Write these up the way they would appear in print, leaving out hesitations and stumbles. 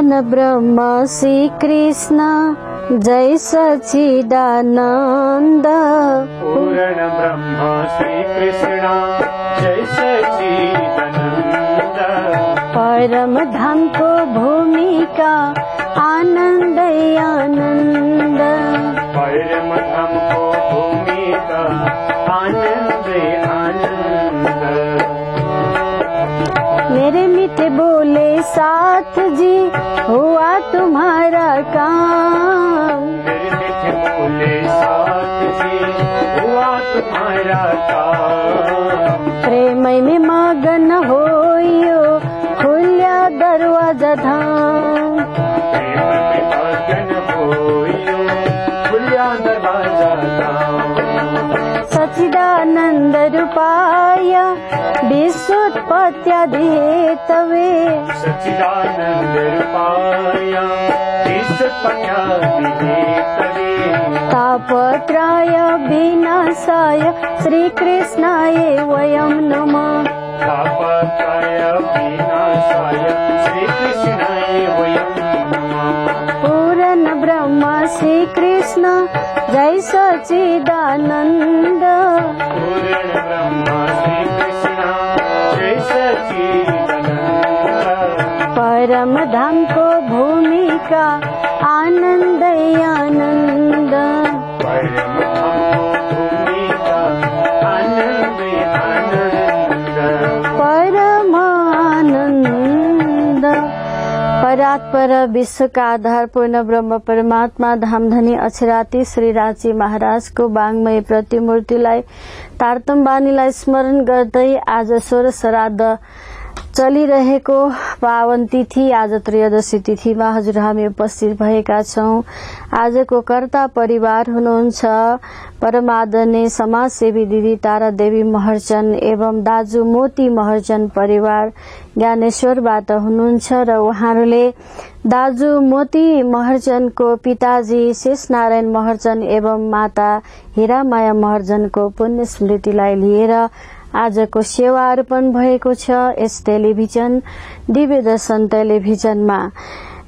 पूर्ण ब्रह्म श्री कृष्ण जय सच्चिदानंद। पूर्ण ब्रह्म श्री कृष्ण जय सच्चिदानंद। परम धाम को भूमिका आनंद आनंद। परम धाम को भूमिका आनंद आनंद। मेरे मीठे बोले साथ जी हुआ तुम्हारा काम। मेरे मीठे बोले साथ जी हुआ तुम्हारा काम। प्रेम में मगन होइयो खुल्या दरवाजा धाम। प्रेम में मगन होइयो खुल्या दरवाजा धाम। सच्चिदानंद रूपाय विश्वोत्पत्त्यादि हेतवे। सच्चिदानंद रूपाय विश्वोत्पत्त्यादि हेतवे। तापत्रय विनाशाय श्री कृष्णाय वयं नमः। तापत्रय विनाशाय श्री कृष्णाय वयं नमः। पूर्ण ब्रह्म श्री कृष्ण जय सच्चिदानंद। पूर्ण ब्रह्म श्री कृष्ण जय सच्चिदानंद। परम धाम को भूमिका आनंद आनंद। परम धाम को भूमिका आनंद आनंद। परम आनंद। परात्पर विश्व का आधार पूर्ण ब्रह्म परमात्मा धामधनी अक्षराती श्री राची महाराज को वाङ्मय प्रतिमूर्तिलाई तारतम बानीलाई स्मरण गर्दै आज 16 श्राद्ध चलिरहेको पावन तिथि आज त्रयोदशी तिथिमा हजुर हामी उपस्थित भएका छौं। आजको कर्ता परिवार हुनुहुन्छ परमादरणीय समाजसेवी दिदी तारा देवी महर्जन एवं दाजु मोती महर्जन परिवार ज्ञानेश्वरबाट हुनुहुन्छ र उहाँहरूले दाजु मोती महर्जनको पिताजी शेषनारायण महर्जन एवं माता हिरामाया महर्जनको पुण्य स्मृतिलाई लिएर आजको सेवा अर्पण भएको छ यस टेलिभिजन दिव्य दर्शन टेलिभिजनमा।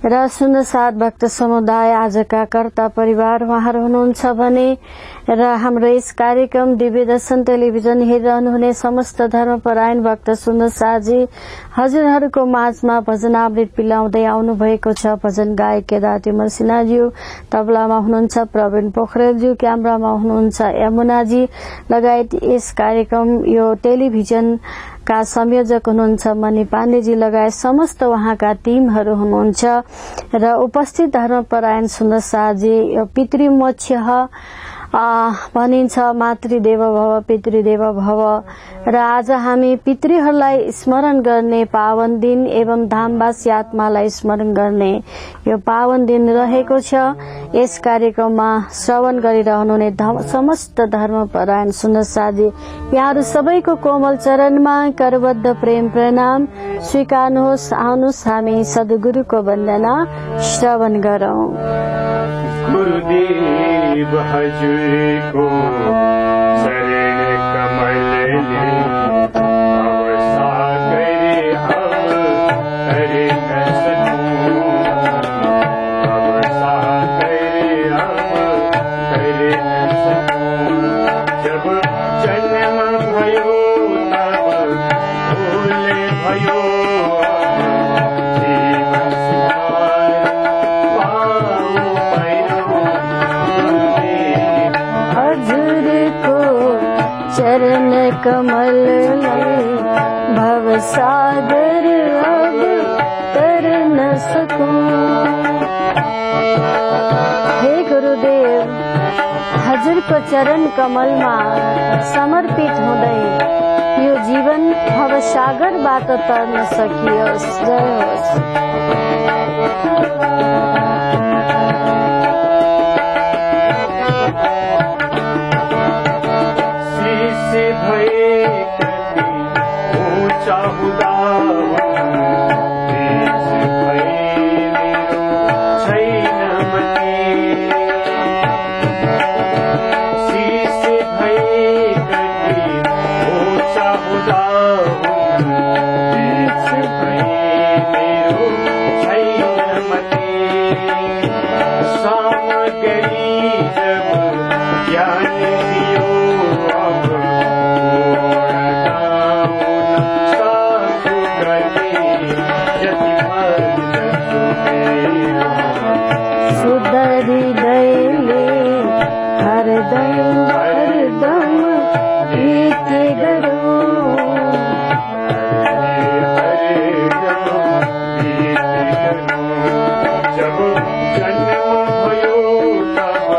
र सुन्दरसाथ भक्त समुदाय आजका कर्ता परिवार उहाँहरू हुनुहुन्छ भने र हाम्रो यस कार्यक्रम दिव्य दर्शन टेलिभिजन हेरिरहनुहुने समस्त धर्मपरायण भक्त सुन्दरसाथजी हजुरहरूको माझमा भजनामृत पिलाउँदै आउनु भएको छ। भजन गायक केदार तिमल सिन्हाज्यू, तबलामा हुनुहुन्छ प्रवीण पोखरेलज्यू, क्यामेरामा हुनुहुन्छ यमुनाजी लगायत यस कार्यक्रम यो टेलिभिजन का संयोजक हुनुहुन्छ मणि पाण्डेजी लगायत समस्त उहाँका टिमहरू हुनुहुन्छ र उपस्थित धर्मपरायण सुन्दरसाथजी पितृमोक्ष भनिन्छ मातृदेव भव पितृदेव भव र आज हामी पितृहरूलाई स्मरण गर्ने पावन दिन एवं धामवासी आत्मालाई स्मरण गर्ने यो पावन दिन रहेको छ। यस कार्यक्रममा श्रवण गरिरहनुहुने समस्त धर्मपरायण सुन्दरसाथजी यहाँहरू सबैको कोमल चरणमा करबद्ध प्रेम प्रणाम स्वीकार्नुहोस्। आउनुहोस् हामी सद्गुरुको वन्दना श्रवण गरौं। गुरुदेव हजुर को शरण कमल ले भव सागर हम तर न सकूं। भव सागर हम तर न सकूं। जब जन्म भयो तब भूल भयो जीवन सुधार पाऊं हजुर को चरण कमल भव सागर अब तर न सकूं। हे गुरुदेव हजुरको चरण कमलमा समर्पित हुँदै यो जीवन भव सागरबाट तर्न सकियोस्। जय होस्। गरी जब ज्ञान दियो अब साधु गति जति सुधरी गईले हरदम हरदम गीत गरो जब जन्म भयो तब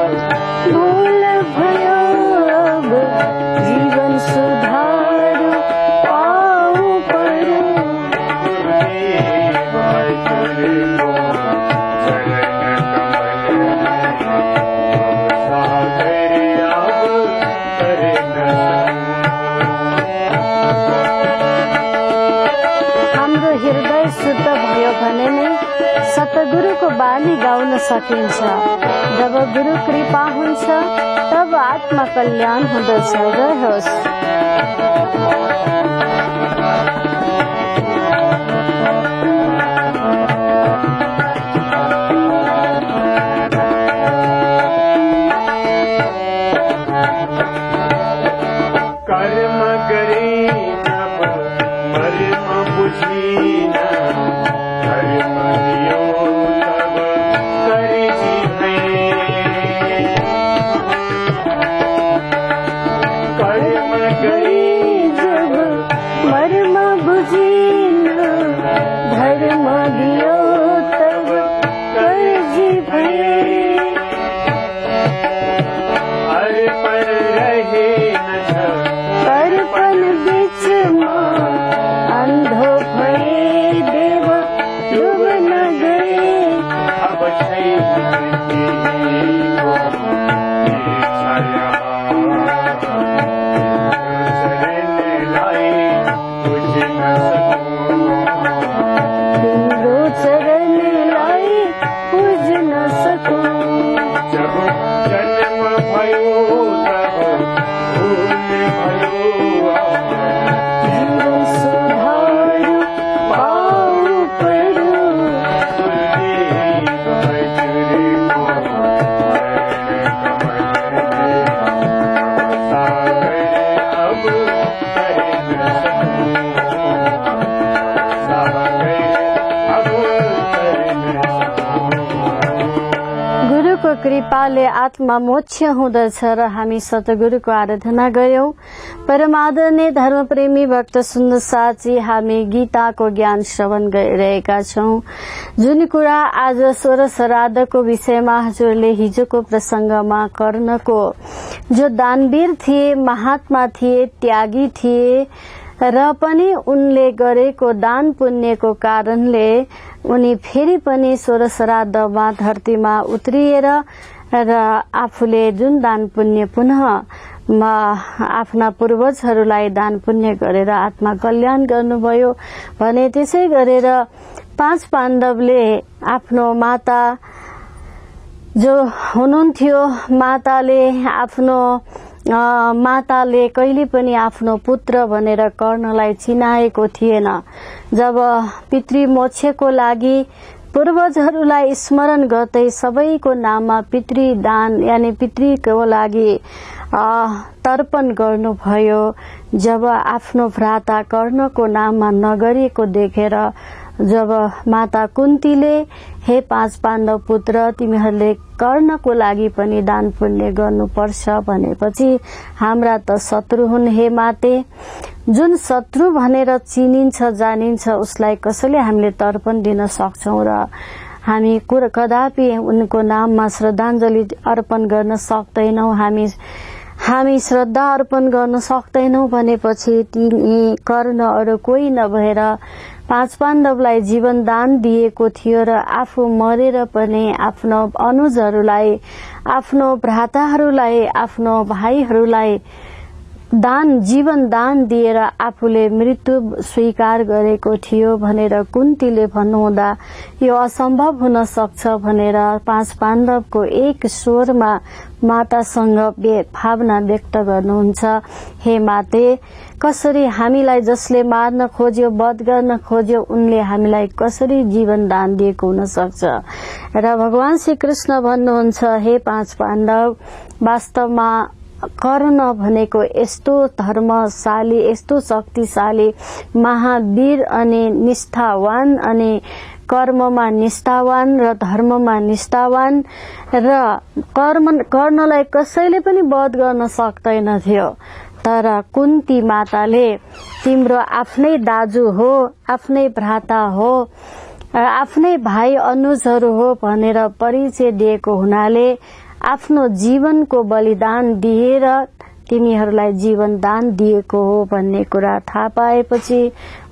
भूल भयो अब जीवन सुधार पाऊ परो हाम्रो हृदय शुद्ध भयो भने नै सतगुरुको बानी गाउन सकिन्छ। जब गुरु कृपा हुन्छ तब आत्मा कल्याण हुँदछ। जय होस्। कर्म करे जब मर्म बुझीन धर्म दियो तब करे जीवे कर्म करे जब मर्म बुझिन धर्म दियो तब कर्जी भए अर्पण रहे न अर्पण बीचमा अंधो भए देव डूब न गए अब छैन छाया शरण लाई बुझ न सकूं तिम्रो चरण लाई बुझ न सकूं जब जन्म भयो तब भूल भयो जीवन सुधार पाऊ परो गुरुको कृपाले आत्मा मोक्ष हुँदछ र हामी सतगुरुको आराधना गर्यौं। परमादरणीय धर्मप्रेमी भक्त सुन्दर साथी, हामी गीताको ज्ञान श्रवण गरिरहेका छौं। जुन कुरा आज सोह्र श्राद्धको विषयमा हजुरले हिजोको प्रसंगमा कर्णको जो दानवीर थिए, महात्मा थिए, त्यागी थिए र पनि उनले गरेको दान पुण्यको कारणले उनी फेरि पनि सोह्र श्राद्धमा धरतीमा उत्रिएर र आफूले जुन दान पुण्य पुनः आफ्ना पूर्वजहरूलाई दान पुण्य गरेर आत्मा कल्याण गर्नुभयो भने त्यसै गरेर पाँच पाण्डवले आफ्नो माता जो हुनुहुन्थ्यो, माताले कहिले पनि आफ्नो पुत्र भनेर कर्णलाई चिनाएको थिएन। जब पितृमोक्षको लागि पूर्वजहरूलाई स्मरण गर्दै सबैको नाममा पितृदान यानी पितृको लागि तर्पण गर्नुभयो, जब आफ्नो भ्राता कर्णको नाममा नगरिएको देखेर जब माता कुन्तीले हे पाँच पाण्डव पुत्र तिमीहरूले कर्णको लागि पनि दान पुण्य गर्नुपर्छ भनेपछि हाम्रा त शत्रु हुन् हे माते, जुन शत्रु भनेर चिनिन्छ जानिन्छ उसलाई कसैले हामीले तर्पण दिन सक्छौं र हामी कदापि उनको नाममा श्रद्धाञ्जली अर्पण गर्न सक्दैनौं। हामी श्रद्धा अर्पण गर्न सक्दैनौं भनेपछि तिनी कर्ण अरू कोही नभएर पाँच पाण्डवलाई जीवन दान दिएको थियो र आफू मरेर पनि आफ्नो अनुजहरूलाई, आफ्नो भ्राताहरूलाई, आफ्नो भाइहरूलाई दान जीवन दान दिएर आफूले मृत्यु स्वीकार गरेको थियो भनेर कुन्तीले भन्नुहुँदा यो असम्भव हुन सक्छ भनेर 5 पाण्डवको एक स्वरमा मातासँग भावना व्यक्त गर्नुहुन्छ। हे माते, कसरी हामीलाई जसले मार्न खोज्यो वध गर्न खोज्यो उनले हामीलाई कसरी जीवन दान दिएको हुन सक्छ। र भगवान श्री कृष्ण भन्नुहुन्छ, हे 5 पाण्डव, वास्तवमा कर्ण भनेको यस्तो धर्मशाली यस्तो शक्तिशाली महावीर अनि निष्ठावान अनि कर्ममा निष्ठावान र धर्ममा निष्ठावान र कर्णलाई कसैले पनि वध गर्न सक्दैनथ्यो। तर कुन्ती माताले तिम्रो आफ्नै दाजु हो, आफ्नै भ्राता हो, आफ्नै भाइ अनुजहरू हो भनेर परिचय दिएको हुनाले आफ्नो जीवनको बलिदान दिएर तिमीहरूलाई जीवन दान दिएको हो भन्ने कुरा थाहा पाएपछि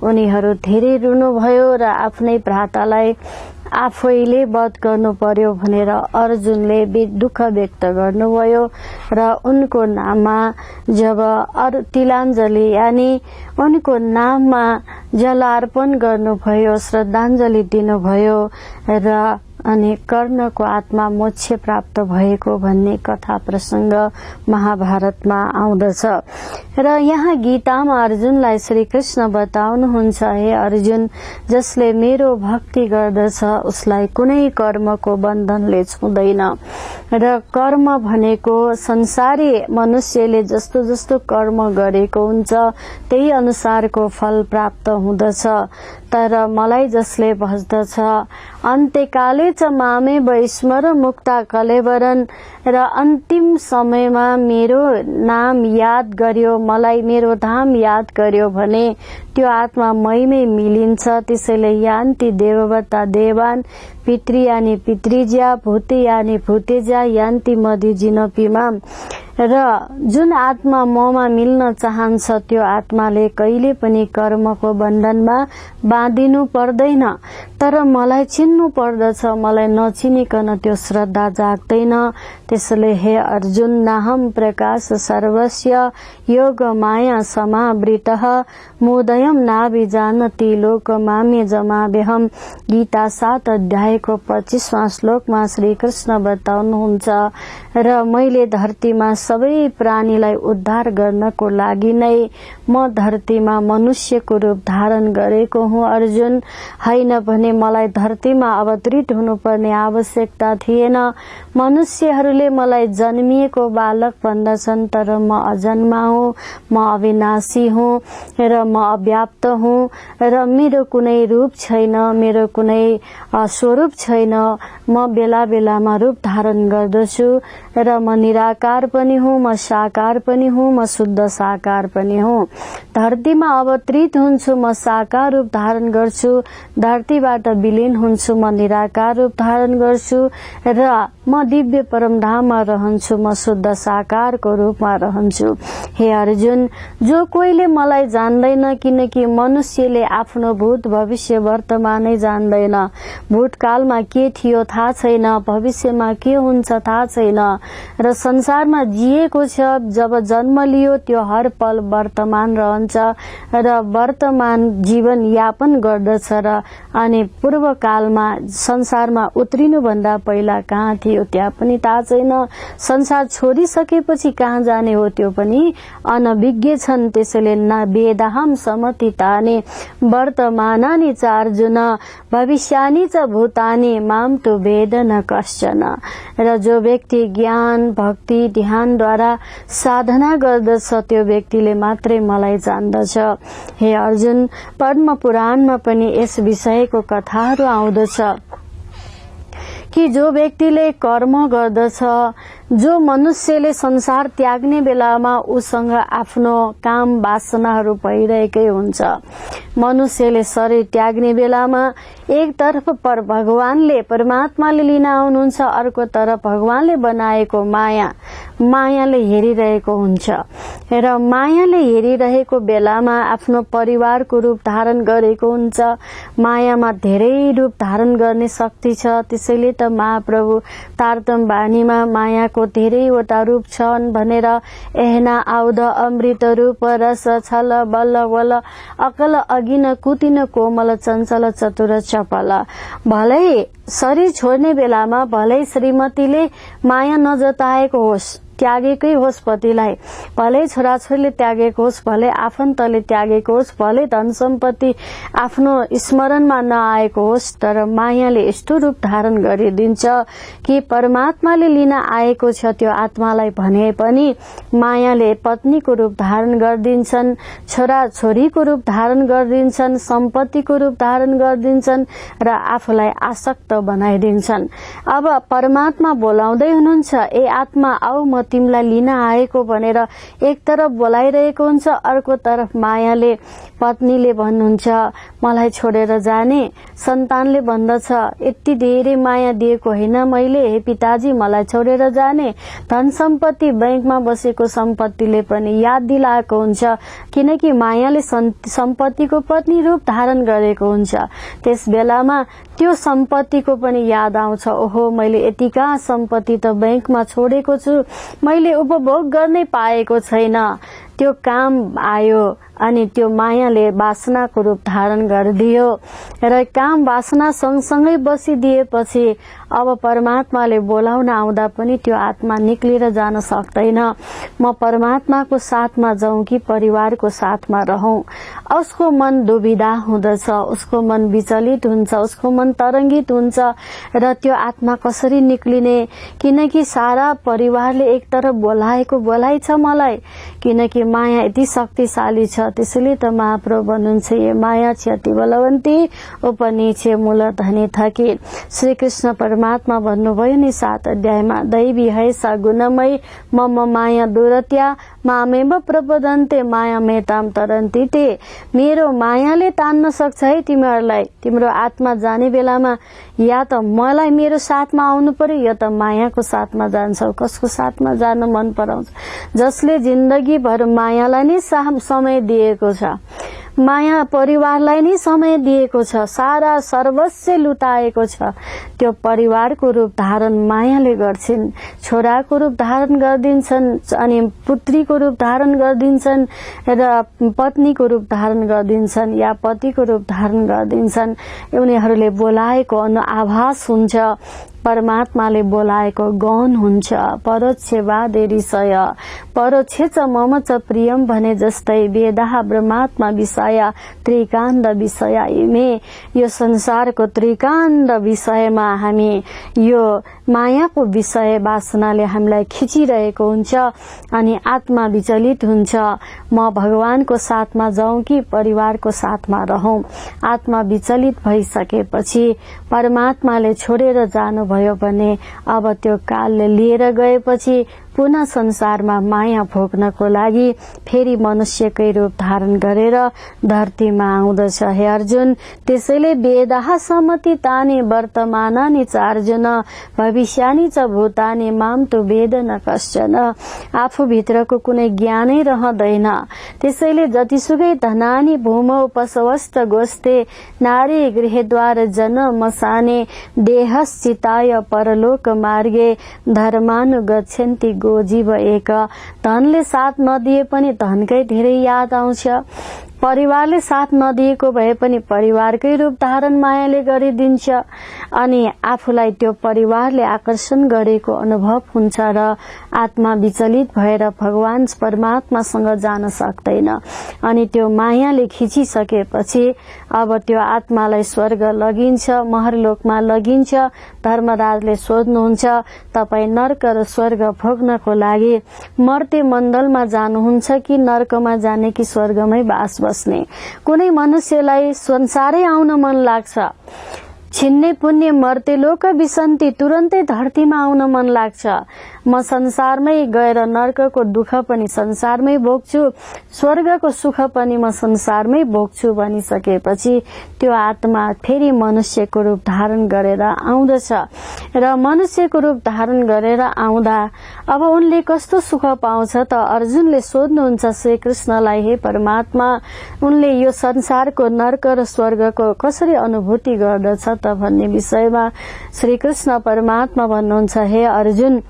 उनीहरू धेरै रुनुभयो र आफ्नै भ्रातालाई आफैले वध गर्नु पर्यो भनेर अर्जुनले दुःख व्यक्त गर्नुभयो र उनको नाममा जब तिलाञ्जली यानी उनको नाममा जलार्पण गर्नुभयो, श्रद्धाञ्जली दिनुभयो र अनि कर्णको आत्मा मोक्ष प्राप्त भएको भन्ने कथा प्रसंग महाभारतमा आउँदछ। र यहाँ गीतामा अर्जुनलाई श्री कृष्ण बताउनुहुन्छ, हे अर्जुन, जसले मेरो भक्ति गर्दछ उसलाई कुनै कर्मको बन्धनले छुँदैन र कर्म भनेको संसारी मनुष्यले जस्तो जस्तो कर्म गरेको हुन्छ त्यही अनुसारको फल प्राप्त हुँदछ। तर मलाई जसले भज्दछ अन्त्यकाले च मामे वैस्मर मुक्ता कलेवरन र अन्तिम समयमा मेरो नाम याद गर्यो, मलाई मेरो धाम याद गर्यो भने त्यो आत्मा मैमै मिलिन्छ। त्यसैले यान्ति देववता देवान पितृयानि पितृज्या भूतेयानि भूतेज्या यान्ति मधि जिनपीमा। र जुन आत्मा ममा मिल्न चाहन्छ त्यो आत्माले कहिले पनि कर्मको बन्धनमा बाँधिनु पर्दैन। तर मलाई चिन्नु पर्दछ, मलाई नचिनिकन त्यो श्रद्धा जाग्दैन। त्यसैले हे अर्जुन, नाहम प्रकाश सर्वस्य योग माया समावृतः मोदयम नाभिजानति लोक माम्य जमाव्यहम। गीता 7 अध्यायको 25वां श्लोकमा श्री कृष्ण बताउनुहुन्छ, र मैले धरतीमा सबै प्राणीलाई उद्धार गर्नको लागि नै म धरतीमा मनुष्यको रूप धारण गरेको हुँ अर्जुन। हैन भने मलाई धरतीमा अवतरित हुनुपर्ने आवश्यकता थिएन। मनुष्यहरूले मलाई जन्मिएको बालक भन्दछन्, तर म अजन्मा हुँ, म अविनाशी हुँ र म अव्याप्त हुँ र मेरो कुनै रूप छैन, मेरो कुनै स्वरूप छैन। म बेला बेलामा रूप धारण गर्दछु र म निराकार पनि हुँ, म साकार पनि हुँ, म शुद्ध साकार पनि हुँ। धरतीमा अवतरित हुन्छु, म साकार रूप धारण गर्छु, धरतीबाट विलीन हुन्छु, म निराकार रूप धारण गर्छु र म दिव्य परमधाममा रहन्छु, म शुद्ध साकारको रूपमा रहन्छु। हे अर्जुन, जो कोहीले मलाई जान्दैन, किनकि मनुष्यले आफ्नो भूत भविष्य वर्तमानै जान्दैन। भूतकालमा के थियो थाहा छैन, भविष्यमा के हुन्छ थाहा छैन र संसारमा जिएको छ जब जन्म लियो त्यो हर पल वर्तमान रहन्छ र वर्तमान जीवन यापन गर्दछ र अनि पूर्व कालमा संसारमा उत्रिनु भन्दा पहिला कहाँ थियो त्यहाँ पनि थाहा छैन। संसार छोडिसकेपछि कहाँ जाने हो त्यो पनि अनभिज्ञ छन्। त्यसैले न वेदाहम समतितानि वर्तमानानि च अर्जुन भविष्यानि च भूतानि माम तु वेद न कश्चन। र जो व्यक्ति ज्ञान भक्ति ध्यानद्वारा साधना गर्दछ त्यो व्यक्तिले मात्रै मलाई जान्दछ। हे अर्जुन, पद्म पुराणमा पनि यस विषयको कथाहरू आउँदछ कि जो व्यक्तिले कर्म गर्दछ, जो मनुष्यले संसार त्याग्ने बेलामा उसँग आफ्नो काम वासनाहरू भइरहेकै हुन्छ। मनुष्यले शरीर त्याग्ने बेलामा एक तर्फ भगवानले परमात्माले लिन आउनुहुन्छ, अर्को तर्फ भगवानले बनाएको माया मायाले हेरिरहेको हुन्छ र मायाले हेरिरहेको बेलामा आफ्नो परिवारको रूप धारण गरेको हुन्छ। मायामा धेरै रूप धारण गर्ने शक्ति छ। त्यसैले त महाप्रभु तारतम बानीमा मायाको धेरैवटा रूप छन् भनेर एहना आउद अमृत रूप रस छल बल्ल बल्ल अकल अगिन कुतिन कोमल चञ्चल चतुर चपल। भलै शरीर छोड्ने बेलामा भलै श्रीमतीले माया नजताएको होस्, त्यागेकै होस् पतिलाई, भलै छोराछोरीले त्यागेको होस्, भलै आफन्तले त्यागेको होस्, भलै धन सम्पत्ति आफ्नो स्मरणमा नआएको होस्, तर मायाले यस्तो रूप धारण गरिदिन्छ कि परमात्माले लिन आएको छ त्यो आत्मालाई भने पनि मायाले पत्नीको रूप धारण गरिदिन्छन्, छोरा छोरीको रूप धारण गरिदिन्छन्, सम्पत्तिको रूप धारण गरिदिन्छन् र आफूलाई आसक्त बनाइदिन्छन्। अब परमात्मा बोलाउँदै हुनुहुन्छ, ए आत्मा आऊ म तिमीलाई लिन आएको भनेर एक तरफ बोलाइरहेको हुन्छ, अर्को तरफ मायाले पत्नीले भन्नुहुन्छ मलाई छोडेर जाने, सन्तानले भन्दछ यति धेरै माया दिएको होइन मैले, हे पिताजी मलाई छोडेर जाने, धन सम्पत्ति बैंकमा बसेको सम्पत्तिले पनि याद दिलाएको हुन्छ किनकि मायाले सम्पत्तिको पत्नी रूप धारण गरेको हुन्छ। त्यस बेलामा त्यो सम्पत्तिको पनि याद आउँछ, ओहो मैले यतिका सम्पत्ति त बैंकमा छोडेको छु, मैले उपभोग गर्नै पाएको छैन। त्यो काम आयो अनि त्यो मायाले वासनाको रूप धारण गरिदियो र काम वासना सँगसँगै बसिदिएपछि अब परमात्माले बोलाउन आउँदा पनि त्यो आत्मा निक्लिएर जान सक्दैन। म परमात्माको साथमा जाउँ कि परिवारको साथमा रहौं। उसको मन दुविधा हुँदछ, उसको मन विचलित हुन्छ, उसको मन तरंगित हुन्छ र त्यो आत्मा कसरी निक्लिने, किनकि सारा परिवारले एक तरफ बोलाएको बोलाइ छ मलाई, किनकि माया यति शक्तिशाली छ। त्यसैले त महाप्रभु भन्नुहुन्छ ये माया छ अति बलवन्ती उपनीचे मूलधनी थकी। श्री कृष्ण परमात्मा भन्नुभयो नि 7 अध्यायमा, दैवी है सा गुणमय मम माया दुरत्या मामेव प्रपदन्ते माया मेताम तरन्ती ते। मेरो मायाले तान्न सक्छ है तिमीहरूलाई। तिम्रो आत्मा जाने बेलामा या त मलाई मेरो साथमा आउनु पर्यो या त मायाको साथमा जान्छौ। कसको साथमा जान मन पराउँछ? जसले जिन्दगी भर मायालाई नै समय दिएको छ, माया परिवारलाई नै समय दिएको छ, सारा सर्वस्व लुटाएको छ, त्यो परिवारको रूप धारण मायाले गर्छिन्। छोराको रूप धारण गरिदिन्छन् अनि पुत्रीको रूप धारण गरिदिन्छन् र पत्नीको रूप धारण गरिदिन्छन् या पतिको रूप धारण गरिदिन्छन्। उनीहरूले बोलाएको आभास हुन्छ, परमात्माले बोलाएको गौन हुन्छ। परोक्ष वादे ऋषय परोक्ष च मम च प्रियम भने जस्तै वेदाः ब्रह्मात्मा विषय त्रिकाण्ड विषय इमे। यो संसारको त्रिकाण्ड विषयमा हामी यो मायाको विषय वासनाले हामीलाई खिचिरहेको हुन्छ अनि आत्मा विचलित हुन्छ। म भगवानको साथमा जाउँ कि परिवारको साथमा रहौं? आत्मा विचलित भइसकेपछि परमात्माले छोडेर जानुभयो भने अब त्यो कालले लिएर गएपछि पुनः संसारमा माया भोग्नको लागि फेरि मनुष्यकै रूप धारण गरेर धरतीमा आउँदछ हे अर्जुन। त्यसैले वेदाः सम्मति तानि वर्तमानानि च अर्जुन भविष्यानि च भूतानि माम तु वेद न कश्चन। आफू भित्रको कुनै ज्ञानै रहँदैन। त्यसैले जतिसुकै धनानि भूमौ पशवस्त गोस्ते नारी गृहद्वार जन मसाने देहश्चिताय परलोक मार्गे धर्मानुगच्छन्ति गो जीव एक। धनले साथ नदिए पनि धनकै धेरै याद आउँछ। परिवारले साथ नदिएको भए पनि परिवारकै रूप धारण मायाले गरिदिन्छ अनि आफूलाई त्यो परिवारले आकर्षण गरेको अनुभव हुन्छ र आत्मा विचलित भएर भगवान परमात्मासँग जान सक्दैन। अनि त्यो मायाले खिचिसकेपछि अब त्यो आत्मालाई स्वर्ग लगिन्छ, महरलोकमा लगिन्छ। धर्मराजले सोध्नुहुन्छ तपाई नर्क र स्वर्ग भोग्नको लागि मर्ते मण्डलमा जानुहुन्छ कि नर्कमा जाने कि स्वर्गमै बास बस्ने? कुनै मनुष्यलाई संसारै आउन मन लाग्छ, छिन्ने पुण्य मर्ते लोक विसन्ती, तुरन्तै धरतीमा आउन मन लाग्छ। म संसारमै गएर नर्कको दुःख पनि संसारमै भोग्छु, स्वर्गको सुख पनि म संसारमै भोग्छु भनिसकेपछि त्यो आत्मा फेरि मनुष्यको रूप धारण गरेर आउँदछ र मनुष्यको रूप धारण गरेर आउँदा अब उनले कस्तो सुख पाउँछ त अर्जुनले सोध्नुहुन्छ श्री कृष्णलाई, हे परमात्मा उनले यो संसारको नर्क र स्वर्गको कसरी अनुभूति गर्दछ त भन्ने विषयमा श्री कृष्ण परमात्मा भन्नुहुन्छ, हे अर्जुन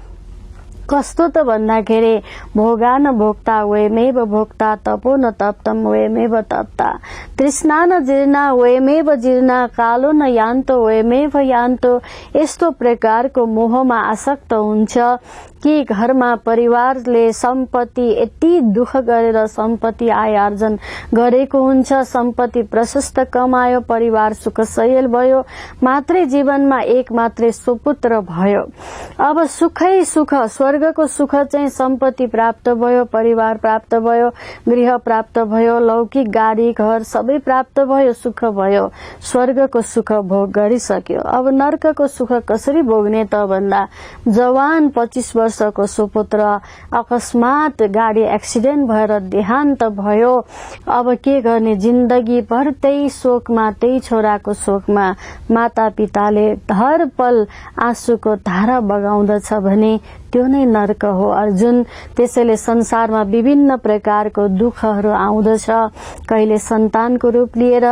कस्तो त भन्दाखेरि भोगा न भोक्ता वयमेव भोक्ता, तपो न तप्तम वयमेव तप्ता, तृष्णा न जीर्णा वयमेव जीर्णा, कालो न यान्तो वयमेव यान्तो। यस्तो प्रकारको मोहमा आसक्त हुन्छ कि घरमा परिवारले सम्पत्ति यति दुःख गरेर सम्पत्ति आय आर्जन गरेको हुन्छ, सम्पत्ति प्रशस्त कमायो, परिवार सुखसयल भयो, मात्रै जीवनमा एक मात्रै सुपुत्र भयो। अब सुखै सुख, स्वर्गको सुख चाहिँ सम्पत्ति प्राप्त भयो, परिवार प्राप्त भयो, गृह प्राप्त भयो, लौकिक गाडी घर सबै प्राप्त भयो, सुख भयो, स्वर्गको सुख भोग गरिसक्यो। अब नर्कको सुख कसरी भोग्ने त भन्दा जवान 25 वर्षको सुपुत्र अकस्मात गाडी एक्सिडेन्ट भएर देहान्त भयो। अब के गर्ने, जिन्दगी भर त्यही शोकमा, त्यही छोराको शोकमा माता पिताले हर पल आँसुको धारा बगाउँदछ भने त्यो नै नर्क हो अर्जुन। त्यसैले संसारमा विभिन्न प्रकारको दुःखहरू आउँदछ, कहिले सन्तानको रूप लिएर,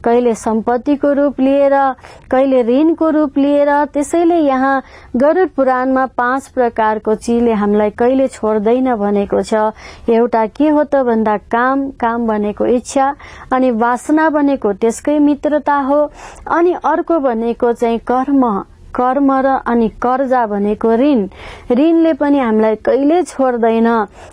कहिले सम्पत्तिको रूप लिएर, कहिले ऋणको रूप लिएर। त्यसैले यहाँ गरुड पुराणमा 5 प्रकारको चिजले हामीलाई कहिले छोड्दैन भनेको छ। एउटा के हो त भन्दा काम, काम भनेको इच्छा, अनि वासना भनेको त्यसकै मित्रता हो, अनि अर्को भनेको चाहिँ कर्म, कर्म र अनि कर्जा भनेको ऋण। ऋणले पनि हामीलाई कहिले छोड्दैन।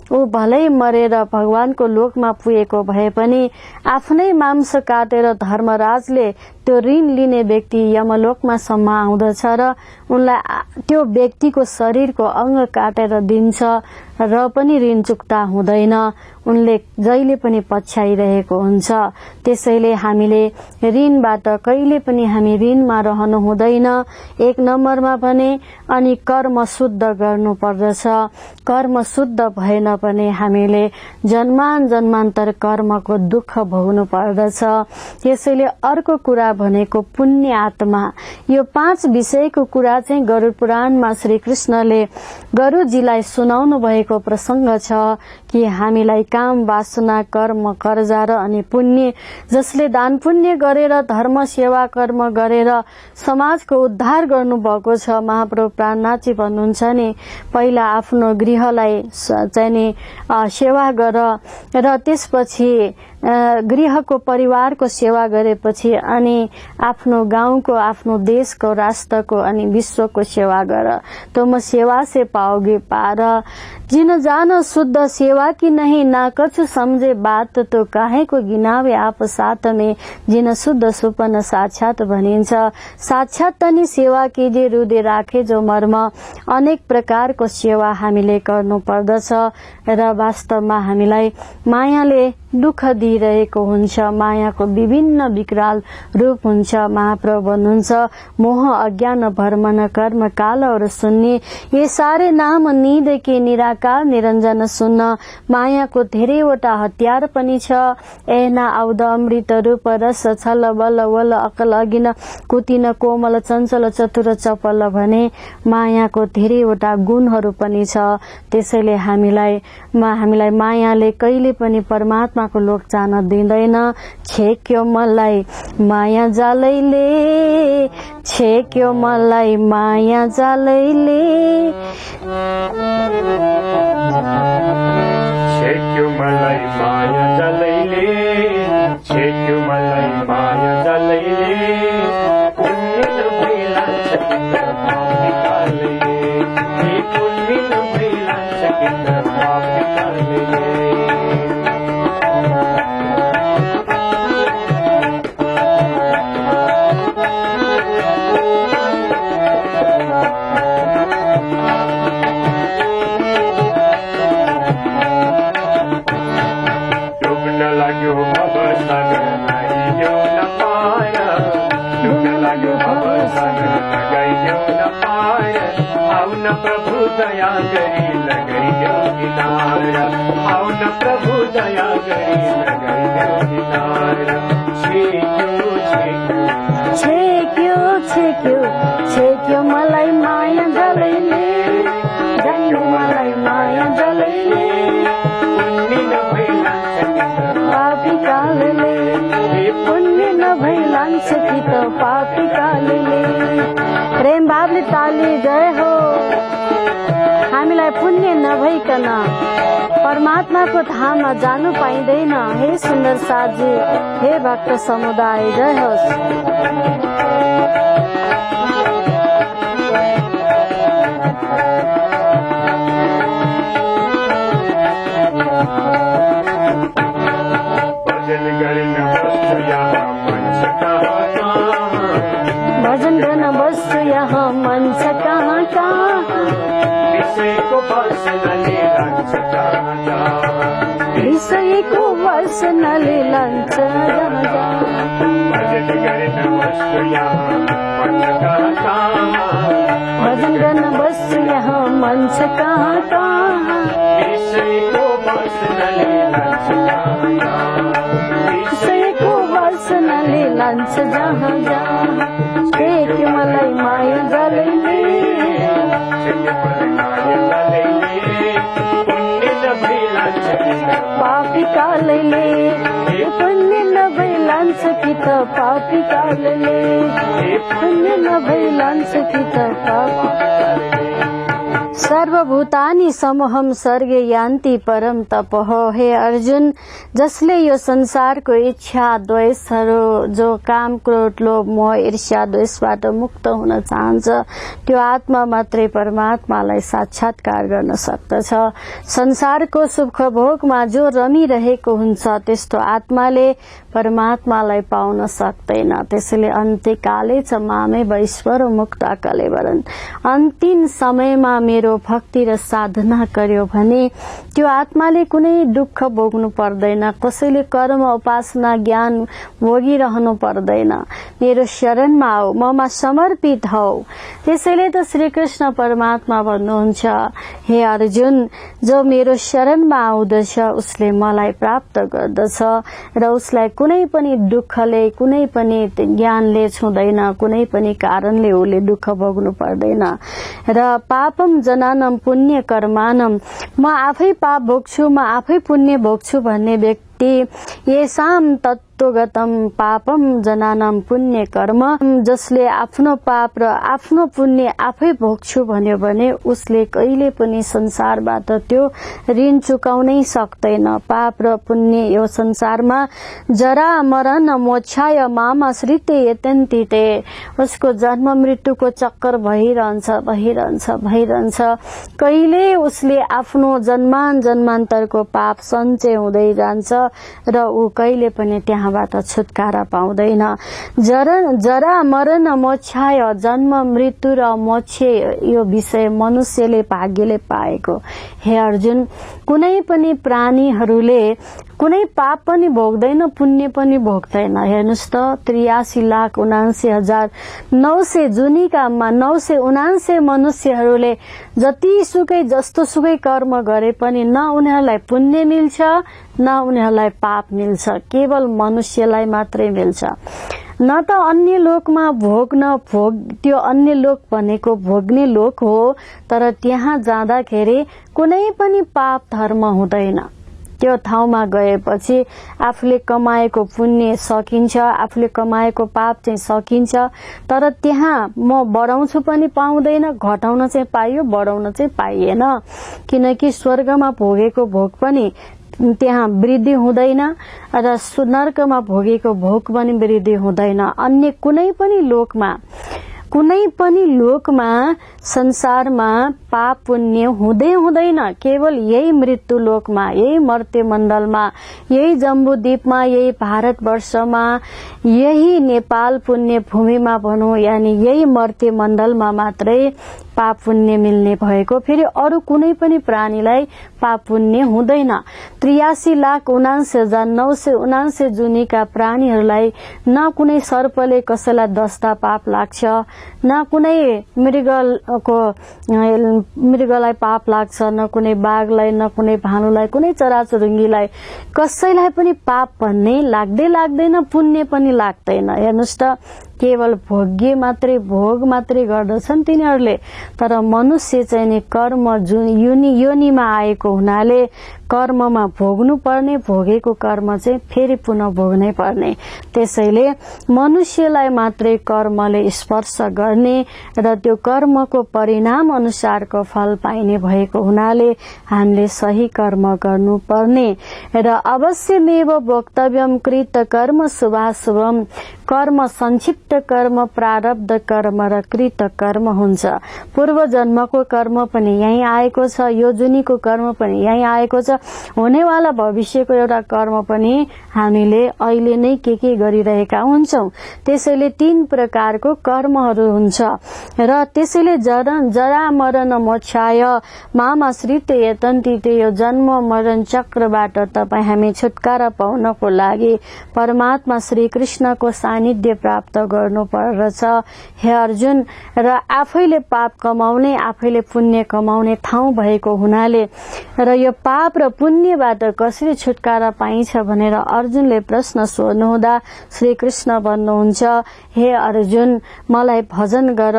ऊ भलै मरेर भगवानको लोकमा पुगेको भए पनि आफ्नै मांस काटेर धर्मराजले त्यो ऋण लिने व्यक्ति यमलोकमा सम्म आउँदछ र उनलाई त्यो व्यक्तिको शरीरको अंग काटेर दिन्छ र पनि ऋण चुक्ता हुँदैन, उनले जहिले पनि पछ्याइरहेको हुन्छ। त्यसैले हामीले ऋणबाट कहिले पनि हामी ऋणमा रहनु हुँदैन। एक नम्बरमा भने अनि कर्म शुद्ध गर्नु पर्दछ। कर्म शुद्ध भएन भने हामीले जन्मान जन्मान्तर कर्मको दुःख भोग्नु पर्दछ। त्यसैले अर्को कुरा भनेको पुण्य आत्मा। यो 5 विषयको कुरा चाहिँ गरुड पुराणमा श्री कृष्णले गरुडजीलाई सुनाउनु भएको प्रसंग छ कि हामीलाई काम, वासना, कर्म, कर्जा र अनि पुण्य, जसले दान पुण्य गरेर धर्म सेवा कर्म गरेर समाजको उद्धार गर्नु भएको छ। महाप्रभु प्राणनाथजी भन्नुहुन्छ नि, पहिला आफ्नो गृहलाई चाहिँ सेवा गर र त्यसपछि गृहको परिवारको सेवा गरेपछि अनि आफ्नो गाउँको, आफ्नो देशको, राष्ट्रको अनि विश्वको सेवा गर, तो म सेवा से पाओगे पार। जिन जान शुद्ध सेवा की नहीं, ना कछु समझे बात, तो काहे को गिनावे आप साथ में, जिन शुद्ध सुपन साक्षात भनिन्छ। साक्षात तनी सेवा कीजिए, हृदय राखे जो मर्म। अनेक प्रकारको सेवा हामीले गर्नु पर्दछ र वास्तवमा हामीलाई मायाले दुःख दिइरहेको हुन्छ। मायाको विभिन्न विकराल रूप हुन्छ। महाप्रभु भन्नुहुन्छ, मोह अज्ञान भर्म न कर्म काल और शून्य, ये सारे नाम नींद के निराकार निरञ्जन सुन्न। मायाको धेरैवटा हतियार पनि छ। एना आउद अमृत रूप रस छल बल वल अकल अगिन कुतिन कोमल चञ्चल चतुर चपल भने मायाको धेरैवटा गुणहरू पनि छ। त्यसैले हामीलाई मायाले कहिले पनि परमात्माको लोक जान दिँदैन। छेक्यो मलाई माया जालैले, छेक्यो मलाई माया जालैले, छेक्यो मलाई माया जालैले, छेक्यो मलाई माया जालैले, पुण्य नभइला सकिन्छ पाप निकाल्ने, पुण्य नभइला सकिन्छ पाप निकाल्ने। प्रभु दया गरी लगैयो किनारा, आओ न प्रभु दया गरी लगैयो किनारा। छेक्यो छेक्यो छेक्यो छेक्यो छेक्यो मलाई माया जालैले, जान्नु मलाई सबले ताली जय हो। हामीलाई पुण्य नभइकन परमात्माको धाममा जानु पाइँदैन। हे सुन्दर साथजी, हे भक्त समुदाय, जय होस्। भजन गर्न बस्छु यहाँ मन छ कहाँ कहाँ। विषयको वासनाले लान्छ जहाँ जहाँ। विषयको वासनाले लान्छ जहाँ जहाँ। भजन गर्न बस्छु यहाँ मन छ कहाँ कहाँ। भजन गर्न बस्छु यहाँ मन छ कहाँ कहाँ। विषयको वासनाले लान्छ जहाँ जहाँ। विषयको वासनाले लान्छ जहाँ जहाँ। के मलाई माया जलैले, पापी कालैले, पुण्य नभई लान्छ कि त पापी कालैले, पुण्य नभई लान्छ कि त पापी। सर्वभूतानि समूहम सर्गे यान्ति परम तपः। हे अर्जुन, जसले यो संसारको इच्छा द्वेषहरू, जो काम क्रोध लोभ मोह ईर्ष्या द्वेषबाट मुक्त हुन चाहन्छ, त्यो आत्मा मात्रै परमात्मालाई साक्षात्कार गर्न सक्दछ। संसारको सुख भोगमा जो रमिरहेको हुन्छ त्यस्तो आत्माले परमात्मालाई पाउन सक्दैन। त्यसैले अन्त्यकाले च मामे वैश्वर मुक्त कलेवरन। अन्तिम समयमा मेरो भक्ति र साधना गर्यो भने त्यो आत्माले कुनै दुःख भोग्नु पर्दैन, कसैले कर्म उपासना ज्ञान भोगिरहनु पर्दैन। मेरो शरणमा आऊ, ममा समर्पित हौ। त्यसैले त श्री कृष्ण परमात्मा भन्नुहुन्छ, हे अर्जुन, जो मेरो शरणमा आउँदछ उसले मलाई प्राप्त गर्दछ र उसलाई कुनै पनि दुःखले, कुनै पनि ज्ञानले छुँदैन, कुनै पनि कारणले उसले दुःख भोग्नु पर्दैन। र पापम जनानम पुण्य कर्मानम, म आफै पाप भोग्छु, म आफै पुण्य भोग्छु भन्ने व्यक्ति येसाम तत्वगतम पापम जनानम पुण्य कर्म, जसले आफ्नो पाप र आफ्नो पुण्य आफै भोग्छु भन्यो भने उसले कहिले पनि संसारबाट त्यो ऋण चुकाउनै सक्दैन। पाप र पुण्य यो संसारमा जरा मरण मोक्षाय मामाश्रिते यतन्तिते, उसको जन्म मृत्युको चक्कर भइरहन्छ भइरहन्छ भइरहन्छ। कहिले उसले आफ्नो जन्मान जन्मान्तरको पाप सञ्चय हुँदै जान्छ र ऊ कहिले पनि त्यहाँबाट छुटकारा पाउँदैन। जरा मरण मोक्षाय, जन्म मृत्यु र मोक्ष यो विषय मनुष्यले भाग्यले पाएको। हे अर्जुन, कुनै पनि प्राणीहरूले कुनै पाप पनि भोग्दैन, पुण्य पनि भोग्दैन। हेर्नुस् त 83,79,900 जुनीकामा 979 मनुष्यहरूले जतिसुकै जस्तो सुकै कर्म गरे पनि न उनीहरूलाई पुण्य मिल्छ न उनीहरूलाई पाप मिल्छ, केवल मनुष्यलाई मात्रै मिल्छ। न त अन्य लोकमा त्यो अन्य लोक भनेको भोग्ने लोक हो, तर त्यहाँ जाँदाखेरि कुनै पनि पाप धर्म हुँदैन। त्यो ठाउँमा गएपछि आफूले कमाएको पुण्य सकिन्छ, आफूले कमाएको पाप चाहिँ सकिन्छ, तर त्यहाँ म बढाउँछु पनि पाउँदैन, घटाउन चाहिँ पाइयो, बढाउन चाहिँ पाइएन। किनकि स्वर्गमा भोगेको भोग पनि त्यहाँ वृद्धि हुँदैन र नर्कमा भोगेको भोग पनि वृद्धि हुँदैन। अन्य कुनै पनि लोकमा संसारमा पाप पुण्य हुँदैन। केवल यही मृत्यु लोकमा, यही मर्त्य मण्डलमा, यही जम्बूद्वीपमा, यही भारतवर्षमा, यही नेपाल पुण्य भूमिमा भनौं, यानी यही मर्त्य मण्डलमा मात्रै पाप पुण्य मिल्ने भएको। फेरि अरू कुनै पनि प्राणीलाई पाप पुण्य हुँदैन। 83,79,979 जुनीका प्राणीहरूलाई न कुनै सर्पले कसैलाई दस्ता पाप लाग्छ, न कुनै मृगलाई पाप लाग्छ, न कुनै बाघलाई, न कुनै भालुलाई, कुनै चराचुरुङ्गीलाई कसैलाई पनि पाप भन्ने लाग्दैन, पुण्य पनि लाग्दैन। हेर्नुस् त केवल भोग मात्रै गर्दछन् तिनीहरूले। तर मनुष्य चाहिँ नि कर्म जुन योनिमा आएको हुनाले कर्ममा भोग्नु पर्ने, भोगेको कर्म चाहिँ फेरि पुनः भोग्नै पर्ने। त्यसैले मनुष्यलाई मात्रै कर्मले स्पर्श गर्ने र त्यो कर्मको परिणाम अनुसारको फल पाइने भएको हुनाले हामीले सही कर्म गर्नुपर्ने र अवश्यमेव वक्तव्यम कृत कर्म शुभाशुभम। कर्म संक्षिप्त कर्म, प्रारब्ध कर्म र कृत कर्म हुन्छ। पूर्व जन्मको कर्म पनि यही आएको छ, यो जुनीको कर्म पनि यही आएको छ, हुनेवाला भविष्यको एउटा कर्म पनि हामीले अहिले नै के गरिरहेका हुन्छौं। त्यसैले 3 प्रकारको कर्महरू हुन्छ र त्यसैले जरा मरण मोक्षाय मामाश्रित यतन्ति। यो जन्म मरण चक्रबाट तपाईँ हामी छुटकारा पाउनको लागि परमात्मा श्री कृष्णको सानिध्य प्राप्त गर्नु पर्दछ हे अर्जुन। र आफैले पाप कमाउने, आफैले पुण्य कमाउने ठाउँ भएको हुनाले र यो पाप र पुण्यबाट कसरी छुटकारा पाइन्छ भनेर अर्जुनले प्रश्न सोध्नुहुँदा श्री कृष्ण भन्नुहुन्छ, हे अर्जुन, मलाई भजन गर।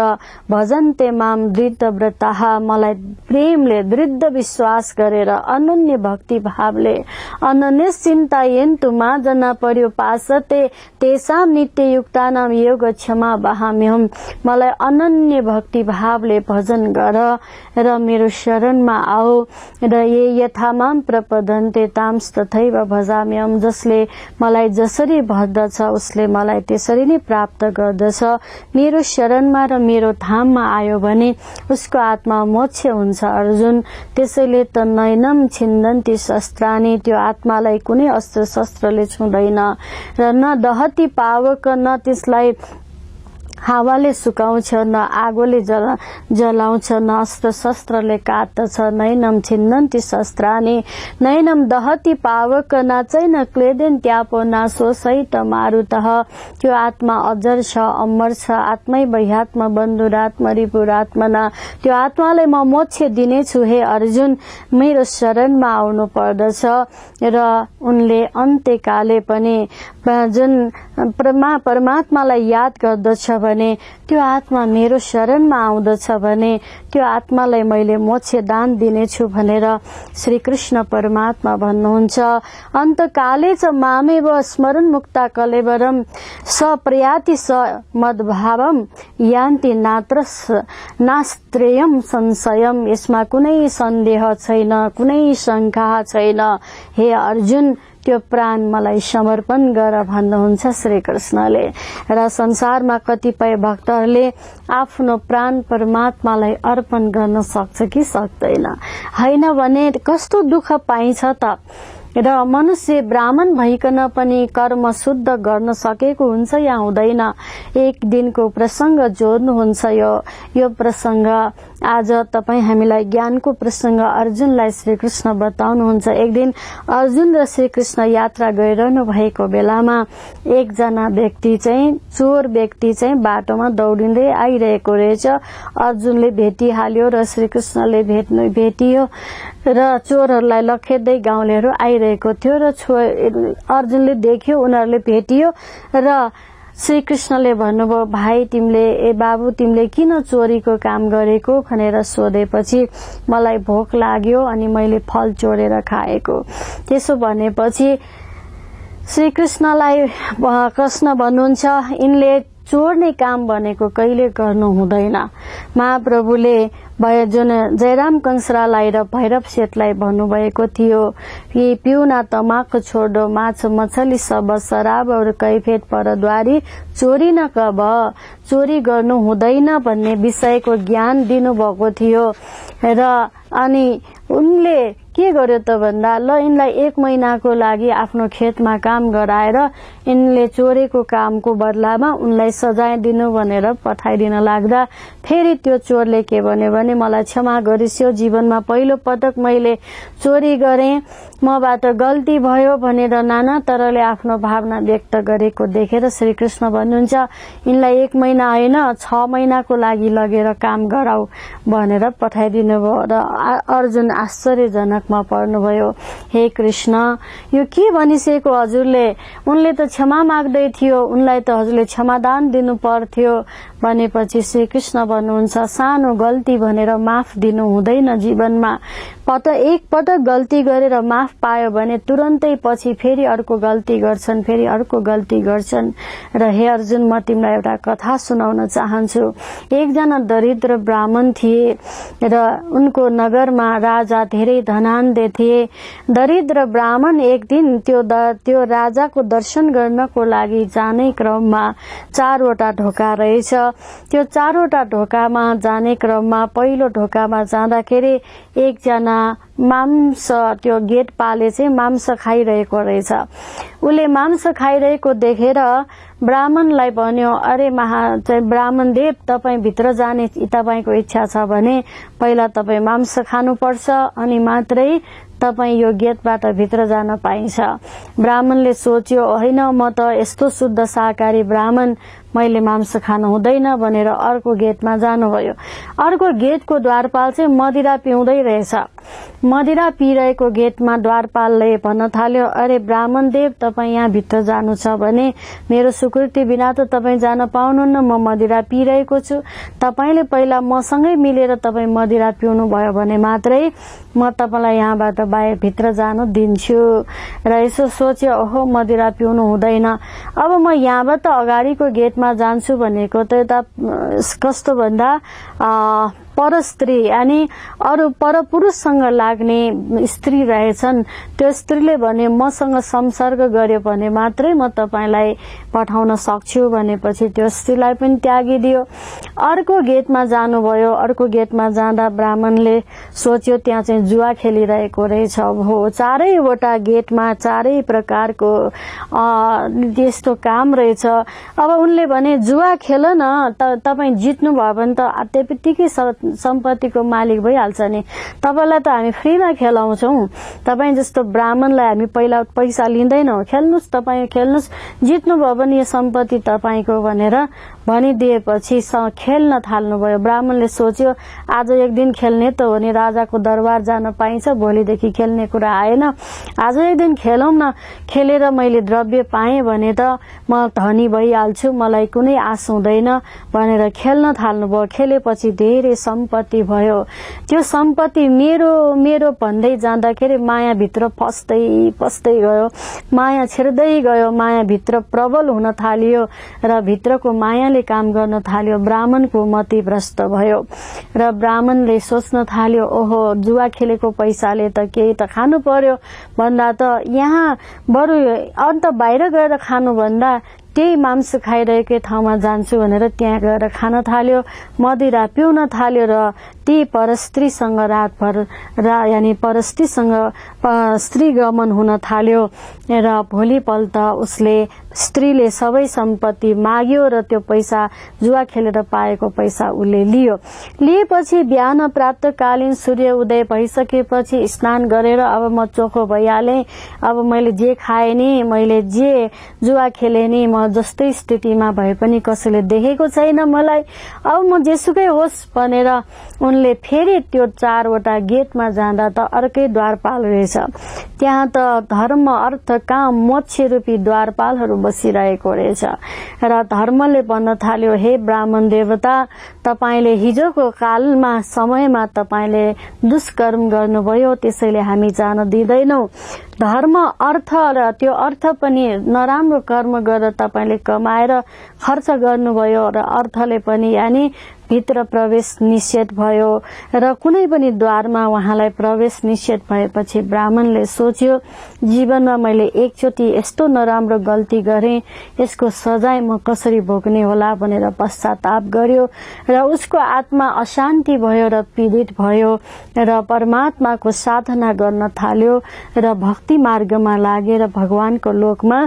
भजन्ते माम दृढ व्रताः। मलाई प्रेमले दृढ विश्वास गरेर अनन्य भक्ति भावले अनन्य चिन्तयन्तु मा जना पर्युपासते तेषां नित्ययुक्तानां योगक्षेमा वहाम्यहम्। मलाई अनन्य भक्ति भावले भजन गर र मेरो शरणमा आओ र ये यथा माम प्रपदन्ते तांस तथैव भजाम्यहम्। जसले मलाई जसरी भज्दछ उसले मलाई त्यसरी नै प्राप्त गर्दछ। मेरो शरणमा र मेरो धाममा आयो भने उसको आत्मा मोक्ष हुन्छ अर्जुन। त्यसैले त नैनम छिन्दन्ति शस्त्राणि। त्यो आत्मालाई कुनै अस्त्र शस्त्रले छुँदैन र न दहती पावक, न त्यसलाई हावाले सुकाउँछ, न आगोले जलाउँछ, न अस्त्र शस्त्रले काट्दछ। नैनम छिन्दन्ति शस्त्राणि नैनम दहती पावक नाचैन क्लेदेन त्यापो नाशोसहित मारुतः। त्यो आत्मा अजर छ, अमर छ। आत्मै बह्यात्मा बन्धुरात्मा रिपुरात्मना। त्यो आत्मालाई म मोक्ष दिनेछु हे अर्जुन। मेरो शरणमा आउनु पर्दछ र उनले अन्त्यकाले पनि जुन परमात्मालाई याद गर्दछ भने त्यो आत्मा मेरो शरणमा आउँदछ भने त्यो आत्मालाई मैले मोक्ष दान दिनेछु भनेर श्री कृष्ण परमात्मा भन्नुहुन्छ। अन्तकाले च मामेव स्मरण मुक्ता कलेवरम सप्रयाति स मद्भावम यान्ति नात्र नास्त्रेयम संशयम। यसमा कुनै सन्देह छैन, कुनै शंका छैन हे अर्जुन। त्यो प्राण मलाई समर्पण गर भन्नुहुन्छ श्री कृष्णले। र संसारमा कतिपय भक्तहरूले आफ्नो प्राण परमात्मालाई अर्पण गर्न सक्छ कि सक्दैन? हैन भने कस्तो दुःख पाइन्छ त। र मनुष्य ब्राह्मण भइकन पनि कर्म शुद्ध गर्न सकेको हुन्छ या हुँदैन? एक दिनको प्रसंग जोड्नुहुन्छ। यो प्रसंग आज तपाईँ हामीलाई ज्ञानको प्रसंग अर्जुनलाई श्री कृष्ण बताउनुहुन्छ। एक दिन अर्जुन र श्री कृष्ण यात्रा गरिरहनु भएको बेलामा एकजना व्यक्ति चाहिँ चोर व्यक्ति चाहिँ बाटोमा दौडिँदै आइरहेको रहेछ। अर्जुनले भेटिहाल्यो र श्री कृष्णले भेटियो र चोरहरूलाई लखेट्दै गाउँलेहरू आइरहेको थियो र अर्जुनले देख्यो, उनीहरूले भेटियो र श्री कृष्णले भन्नुभयो, भाइ तिमीले बाबु तिमीले किन चोरीको काम गरेको भनेर सोधेपछि मलाई भोक लाग्यो अनि मैले फल चोरेर खाएको। त्यसो भनेपछि श्री कृष्णलाई कृष्ण भन्नुहुन्छ, यिनले चोर्ने काम भनेको कहिले गर्नु हुँदैन। महाप्रभुले जुन जयराम कंसरालाई र भैरव सेठलाई भन्नुभएको थियो कि पिउना तमाकु छोड्दो माछो मछली सब शराब और कैफेट परद्वारी चोरी न कब। चोरी गर्नु हुँदैन भन्ने विषयको ज्ञान दिनुभएको थियो र अनि उनले के गर्यो त भन्दा ल यिनलाई 1 महिनाको लागि आफ्नो खेतमा काम गराएर यिनले चोरेको कामको बदलामा उनलाई सजाय दिनु भनेर पठाइदिन लाग्दा फेरि त्यो चोरले के भन्यो भने मलाई क्षमा गरिस्यो, जीवनमा पहिलो पटक मैले चोरी गरेँ, मबाट गल्ती भयो भनेर नाना तरले आफ्नो भावना व्यक्त गरेको देखेर श्री कृष्ण भन्नुहुन्छ, यिनलाई 1 महिना होइन 6 महिनाको लागि लगेर काम गराऊ भनेर पठाइदिनु भयो। र अर्जुन आश्चर्यजनकमा पर्नुभयो। हे कृष्ण, यो के भनिसकेको हजुरले? उनले त क्षमा माग्दै थियो, उनलाई त हजुरले क्षमादान दिनु पर्थ्यो भनेपछि श्री कृष्ण भन्नुहुन्छ, सानो गल्ती भनेर माफ दिनु हुँदैन जीवनमा। एक पटक गल्ती गरेर माफ पायो भने तुरन्तै पछि फेरि अर्को गल्ती गर्छन्, फेरि अर्को गल्ती गर्छन्। र हे अर्जुन, म तिमीलाई एउटा कथा सुनाउन चाहन्छु। एकजना दरिद्र ब्राह्मण थिए र उनको नगरमा राजा धेरै धनाढ्य थिए। दरिद्र ब्राह्मण एक दिन त्यो राजाको दर्शन गर्नको लागि जाने क्रममा 4वटा ढोका रहेछ। त्यो 4वटा ढोकामा जाने क्रममा पहिलो ढोकामा जाँदाखेरि एकजना मांस, त्यो गेटपाले चाहिँ मांस खाइरहेको रहेछ। उसले मांस खाइरहेको देखेर ब्राह्मणलाई भन्यो, अरे ब्राह्मण देव, तपाईँ भित्र जाने तपाईँको इच्छा छ भने पहिला तपाईँ मांस खानुपर्छ, अनि मात्रै तपाईँ यो गेटबाट भित्र जान पाइन्छ। ब्राह्मणले सोच्यो, होइन, म त यस्तो शुद्ध शाकाहारी ब्राह्मण, मैले मांस खानु हुँदैन भनेर अर्को गेटमा जानुभयो। अर्को गेटको द्वारपाल चाहिँ मदिरा पिउँदै रहेछ। मदिरा पिइरहेको गेटमा द्वारपालले भन्न थाल्यो, अरे ब्राह्मण देव, तपाईँ यहाँ भित्र जानु छ भने मेरो स्वीकृति बिना त तपाईँ जान पाउनुहुन्न, म मदिरा पिइरहेको छु। तपाईँले पहिला मसँगै मिलेर तपाईँ मदिरा पिउनु भयो भने मात्रै म तपाईँलाई यहाँबाट बाहिर भित्र जानु दिन्छु। र यसो सोच्यो, ओहो, मदिरा पिउनु हुँदैन, अब म यहाँबाट अगाडिको गेटमा जान्छु भनेको त यता कस्तो भन्दा परस्त्री यानी अरू परपुरुषसँग लाग्ने स्त्री रहेछन्। त्यो स्त्रीले भने मसँग संसर्ग गर्यो भने मात्रै म तपाईलाई पठाउन सक्छु भनेपछि त्यो स्त्रीलाई पनि त्यागिदियो। अर्को गेटमा जानुभयो। अर्को गेटमा जाँदा ब्राह्मणले सोच्यो त्यहाँ चाहिँ जुवा खेलिरहेको रहेछ। हो, चारैवटा गेटमा चारै प्रकारको त्यस्तो काम रहेछ। अब उनले भने जुवा खेल न, तपाईँ जित्नु भयो भने त त्यतिकै सम्पत्तिको मालिक भइहाल्छ नि, तपाईलाई त हामी फ्रीमा खेलाउँछौं, तपाईँ जस्तो ब्राह्मणलाई हामी पहिला पैसा लिँदैनौं, खेल्नुस्, तपाईँ खेल्नुस्, जित्नु भयो भने यो सम्पत्ति तपाईको भनेर भनिदिएपछि खेल्न थाल्नुभयो। ब्राह्मणले सोच्यो आज एक दिन खेल्ने त हो नि, राजाको दरबार जान पाइन्छ, भोलिदेखि खेल्ने कुरा आएन, आज एक दिन खेलौं न, खेलेर मैले द्रव्य पाएँ भने त म धनी भइहाल्छु, मलाई कुनै आश हुँदैन भनेर खेल्न थाल्नुभयो। खेलेपछि धेरै सम्पत्ति भयो। त्यो सम्पत्ति मेरो मेरो भन्दै जाँदाखेरि माया भित्र पस्दै गयो, माया छिर्दै गयो, माया भित्र प्रबल हुन थाल्यो र भित्रको मायाले काम गर्न थाल्यो। ब्राह्मणको मति भ्रष्ट भयो र ब्राह्मणले सोच्न थाल्यो, ओहो, जुवा खेलेको पैसाले त केही त खानु पर्यो भन्दा त यहाँ बरु अन्त बाहिर गएर खानु भन्दा त्यही मांस खाइरहेकै ठाउँमा जान्छु भनेर त्यहाँ गएर खान थाल्यो, मदिरा पिउन थाल्यो र ती परस्त्रीसँग रातभर यानी परस्त्रीसँग स्त्री गमन हुन थाल्यो र भोलिपल्ट उसले स्त्रीले सबै सम्पत्ति माग्यो र त्यो पैसा जुवा खेलेर पाएको पैसा उसले लिएपछि बिहान प्रातःकालीन सूर्य उदय भइसकेपछि स्नान गरेर अब म चोखो भइहाले, अब मैले जे खाए नि, मैले जे जुवा खेले नि, म जस्तै स्थितिमा भए पनि कसैले देखेको छैन मलाई, अब म जेसुकै होस् भनेर उनले फेरि त्यो 4वटा गेटमा जाँदा त अर्कै द्वारपाल रहेछ। त्यहाँ त धर्म अर्थ काम मोक्ष रूपी द्वारपालहरू बसिरहेको रहेछ र धर्मले भन्न थाल्यो, हे ब्राह्मण देवता, तपाईले हिजोको कालमा समयमा तपाईले दुष्कर्म गर्नुभयो, त्यसैले हामी जान दिँदैनौ। धर्म अर्थ र त्यो अर्थ पनि नराम्रो कर्म गरेर तपाईले कमाएर खर्च गर्नुभयो र अर्थले पनि यानी भित्र प्रवेश निषेध भयो र कुनै पनि द्वारमा उहाँलाई प्रवेश निषेध भएपछि ब्राह्मणले सोच्यो जीवनमा मैले एकचोटि यस्तो नराम्रो गल्ती गरेँ, यसको सजाय म कसरी भोग्ने होला भनेर पश्चाताप गर्यो र उसको आत्मा अशान्ति भयो र पीडित भयो र परमात्माको साधना गर्न थाल्यो र भक्ति मार्गमा लागेर भगवानको लोकमा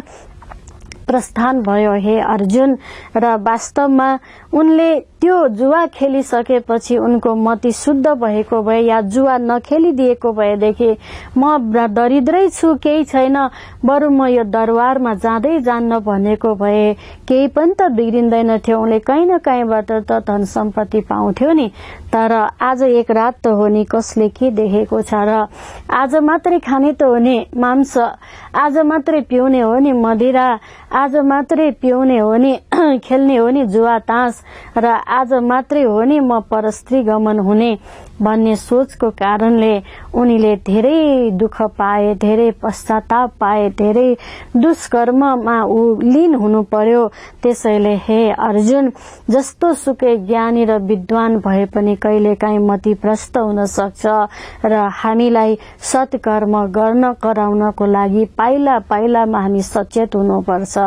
प्रस्थान भयो। हे अर्जुन, र वास्तवमा उनले त्यो जुवा खेलिसकेपछि उनको मति शुद्ध भएको भए या जुवा नखेलिदिएको भएदेखि म दरिद्रै छु, केही छैन, बरु म यो दरबारमा जाँदै जान्न भनेको भए केही पनि त बिग्रिँदैन थियो। उनले कहीँ न कहीँबाट त धन सम्पत्ति पाउँथ्यो नि। तर आज एक रात त हो नि, कसले के देखेको छ र? आज मात्रै खाने त हो नि मांस, आज मात्रै पिउने हो नि मदिरा, आज मात्रै पिउने हो नि खेल्ने हो नि जुवा तास, र आज मात्रै हो नि म परस्त्री गमन हुने भन्ने सोचको कारणले उनीले धेरै दुःख पाए, धेरै पश्चाताप पाए, धेरै दुष्कर्ममा लीन हुनु पर्यो। त्यसैले हे अर्जुन, जस्तो सुकै ज्ञानी र विद्वान भए पनि कहिलेकाहीँ मति भ्रष्ट हुन सक्छ र हामीलाई सत्कर्म गर्न कराउनको लागि पाइला पाइलामा हामी सचेत हुनुपर्छ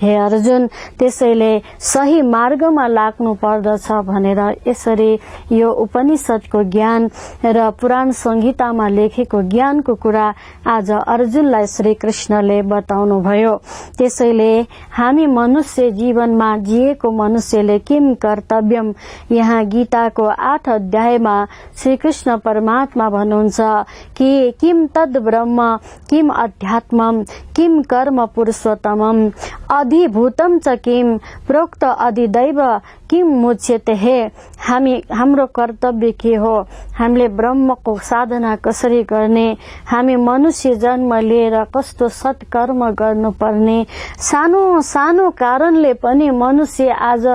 हे अर्जुन। त्यसैले सही मार्गमा लाग्नु पर्दछ भनेर यसरी यो उपनिषदको ज्ञान र पुराण संहितामा लेखेको ज्ञानको कुरा आज अर्जुनलाई श्री कृष्णले बताउनु भयो। त्यसैले हामी मनुष्य जीवनमा जिएको मनुष्यले किम कर्तव्यम, यहाँ गीताको 8 अध्यायमा श्री कृष्ण परमात्मा भन्नुहुन्छ कि किम तद ब्रह्म किम अध्यात्मम किम कर्म पुरुषोत्तमम अधिभूतम च किम प्रोक्त अधिदैव किम मुच्यते। हे हाम्रो कर्तव्य के हो, हामीले ब्रह्मको साधना कसरी गर्ने, हामी मनुष्य जन्म लिएर कस्तो सत्कर्म गर्नुपर्ने, सानो सानो कारणले पनि मनुष्य आज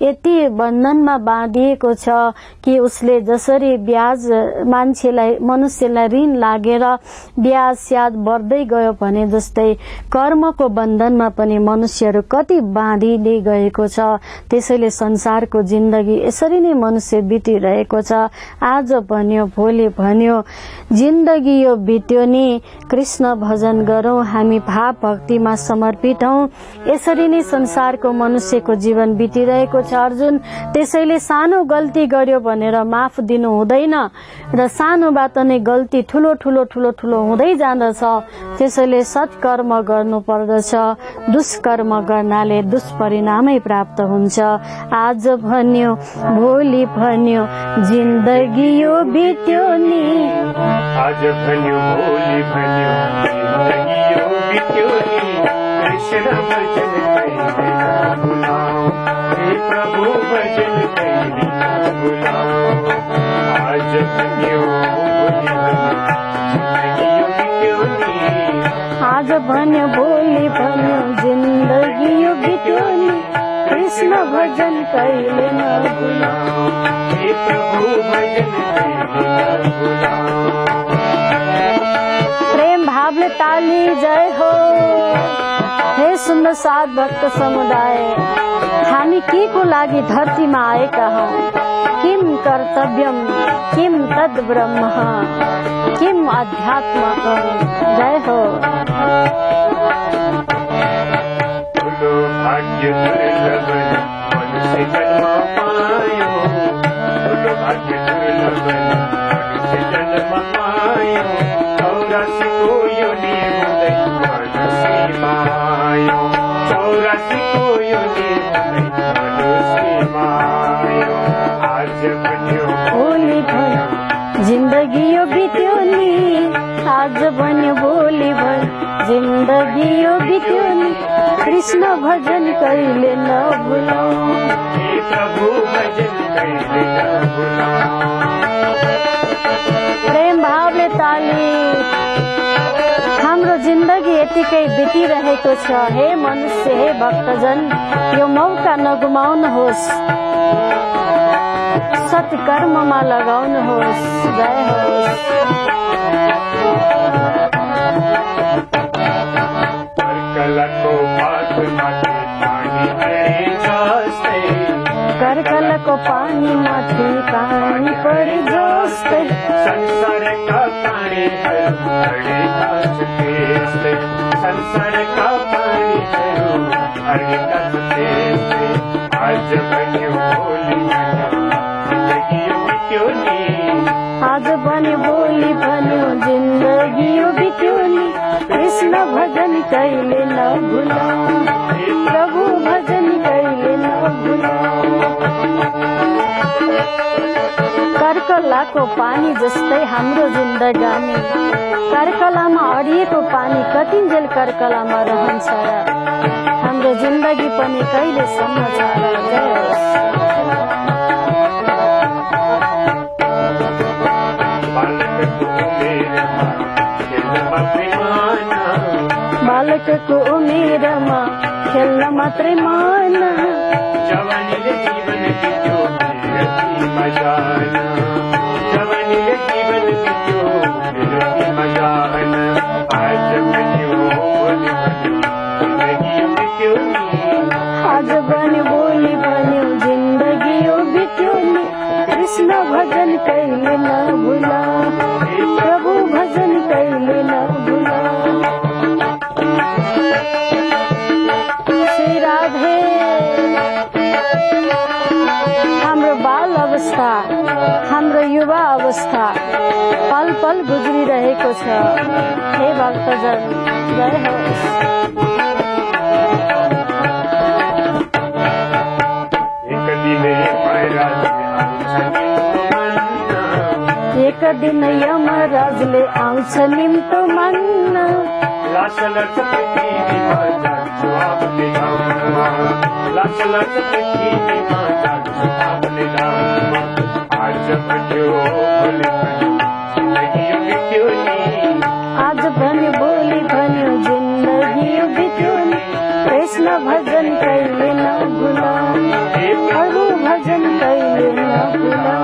यति बन्धनमा बाँधिएको छ कि उसले जसरी ब्याज मनुष्यलाई ऋण लागेर ब्याज स्याज बढ्दै गयो भने जस्तै कर्मको बन्धनमा पनि मनुष्यहरू कति बाँधिँदै गएको छ। त्यसैले संसारको जिन्दगी यसरी नै मनुष्य बितिरहेको छ। आज भन्यो भोलि भन्यो, जिन्दगी यो बित्यो नि, कृष्ण भजन गरौं, हामी भाव भक्तिमा समर्पित हौं। यसरी नै संसारको मनुष्यको जीवन बितिरहेको छ अर्जुन। त्यसैले सानो गल्ती गर्यो भनेर माफ दिनु हुँदैन र सानोबाट नै गल्ती ठुलो ठुलो ठुलो ठुलो हुँदै जाँदछ। त्यसैले सत्कर्म गर्नु पर्दछ, दुष्कर्म गर्नाले दुष्परिणामै प्राप्त हुन्छ। आज भन्यो भोलि भन्यो, जिन्दगी यो बित्यो नि, आज भन्यो भोलि भन्यो, जिन्दगी यो बित्यो नि, कृष्ण भजन कहिले नभुलाऊ, हे प्रभु भजन कहिले नभुलाऊ। आज भन्यो भोलि भन्यो, जिन्दगी यो बित्यो नि, आज भन्यो भोलि भन्यो, जिन्दगी यो बित्यो नि, कृष्ण भजन कहिले नभुलाऊ, हे प्रभु भजन कहिले नभुलाऊ। प्रेम भावले ताली जय हो। हे सुन्दर साथ भक्त समुदाय, हामी के को लागि धरतीमा आएका हौं? किम कर्तव्यम किम तद ब्रह्म किम अध्यात्मकम। जय हो। ठुलो भाग्य दुर्लभ मनुष्य जन्म पायो, ठुलो भाग्य दुर्लभ मनुष्य जन्म पायो, 84 को योनि हुँदै मनुष्यमा आयो, 84 को योनि हुँदै मनुष्यमा आयो। आज भन्यो भोलि भन्यो, जिन्दगी यो बित्यो नि, आज भन्यो भोलि भन्यो, जिन्दगी यो बित्यो नि, कृष्ण भजन कहिले नभुलाऊ, हे प्रभु भजन कहिले नभुलाऊ। प्रेम भावले ताली। हाम्रो जिन्दगी यतिकै बितिरहेको छ। हे मनुष्य, हे भक्तजन, यो मौका नगुमाउनुहोस्, सत्कर्ममा लगाउनुहोस्। जय होस्। कर्कलको पातमाथि पानी परे जस्तै, कर्कलको पानीमाथि पानी परे जस्तै, संसारका पानीहरू हरेका छ त्यस्तै, संसारका पानीहरू हरेका छ त्यस्तै। आज भन्यो भोलि भन्यो, जिन्दगी यो बित्यो नि, आज भन्यो भोलि भन्यो, जिन्दगी यो बित्यो नि, कृष्ण भजन कहिले नभुलाऊ, प्रभु भजन कहिले नभुलाऊ। कर्कलाको पानी जस्तै हाम्रो जिन्दगानी, कर्कलामा अडिएको पानी कतिन्जेल कर्कलामा रहन्छ र हाम्रो जिन्दगी पनि कहिलेसम्म छ र। जय होस्। बालकको उमेरमा खेल्न मात्रै मन, जवानीले जीवन बित्यो मेरो मजान, जवानीले जीवन बित्यो मेरो मजान। आज बन्यो भोलि बन्यो जिन्दगी बित्यो नि, आज बन्यो भोलि बन्यो जिन्दगी यो बित्यो नि। कृष्ण भजन कहिले नभुला, प्रभु भजन कहिले नभुला। श्री राधे। हाम्रो बाल अवस्था, हाम्रो युवा अवस्था पल पल गुज्रिरहेको छ। हे भक्तजन, जय होस्। एक दिन यमराजले आउँछ निम्तो मान्न, लास लड्छ पृथ्वीमा जान्छु आफूले धाममा, लास लड्छ पृथ्वीमा जान्छु आफूले धाममा। आज बन्यो भोलि बन्यो जिन्दगी यो बित्यो नि, आज भन्यो भोलि भन्यो जिन्दगी यो बित्यो नि। कृष्ण भजन कहिले नभुला, प्रभु भजन कहिले नभुला।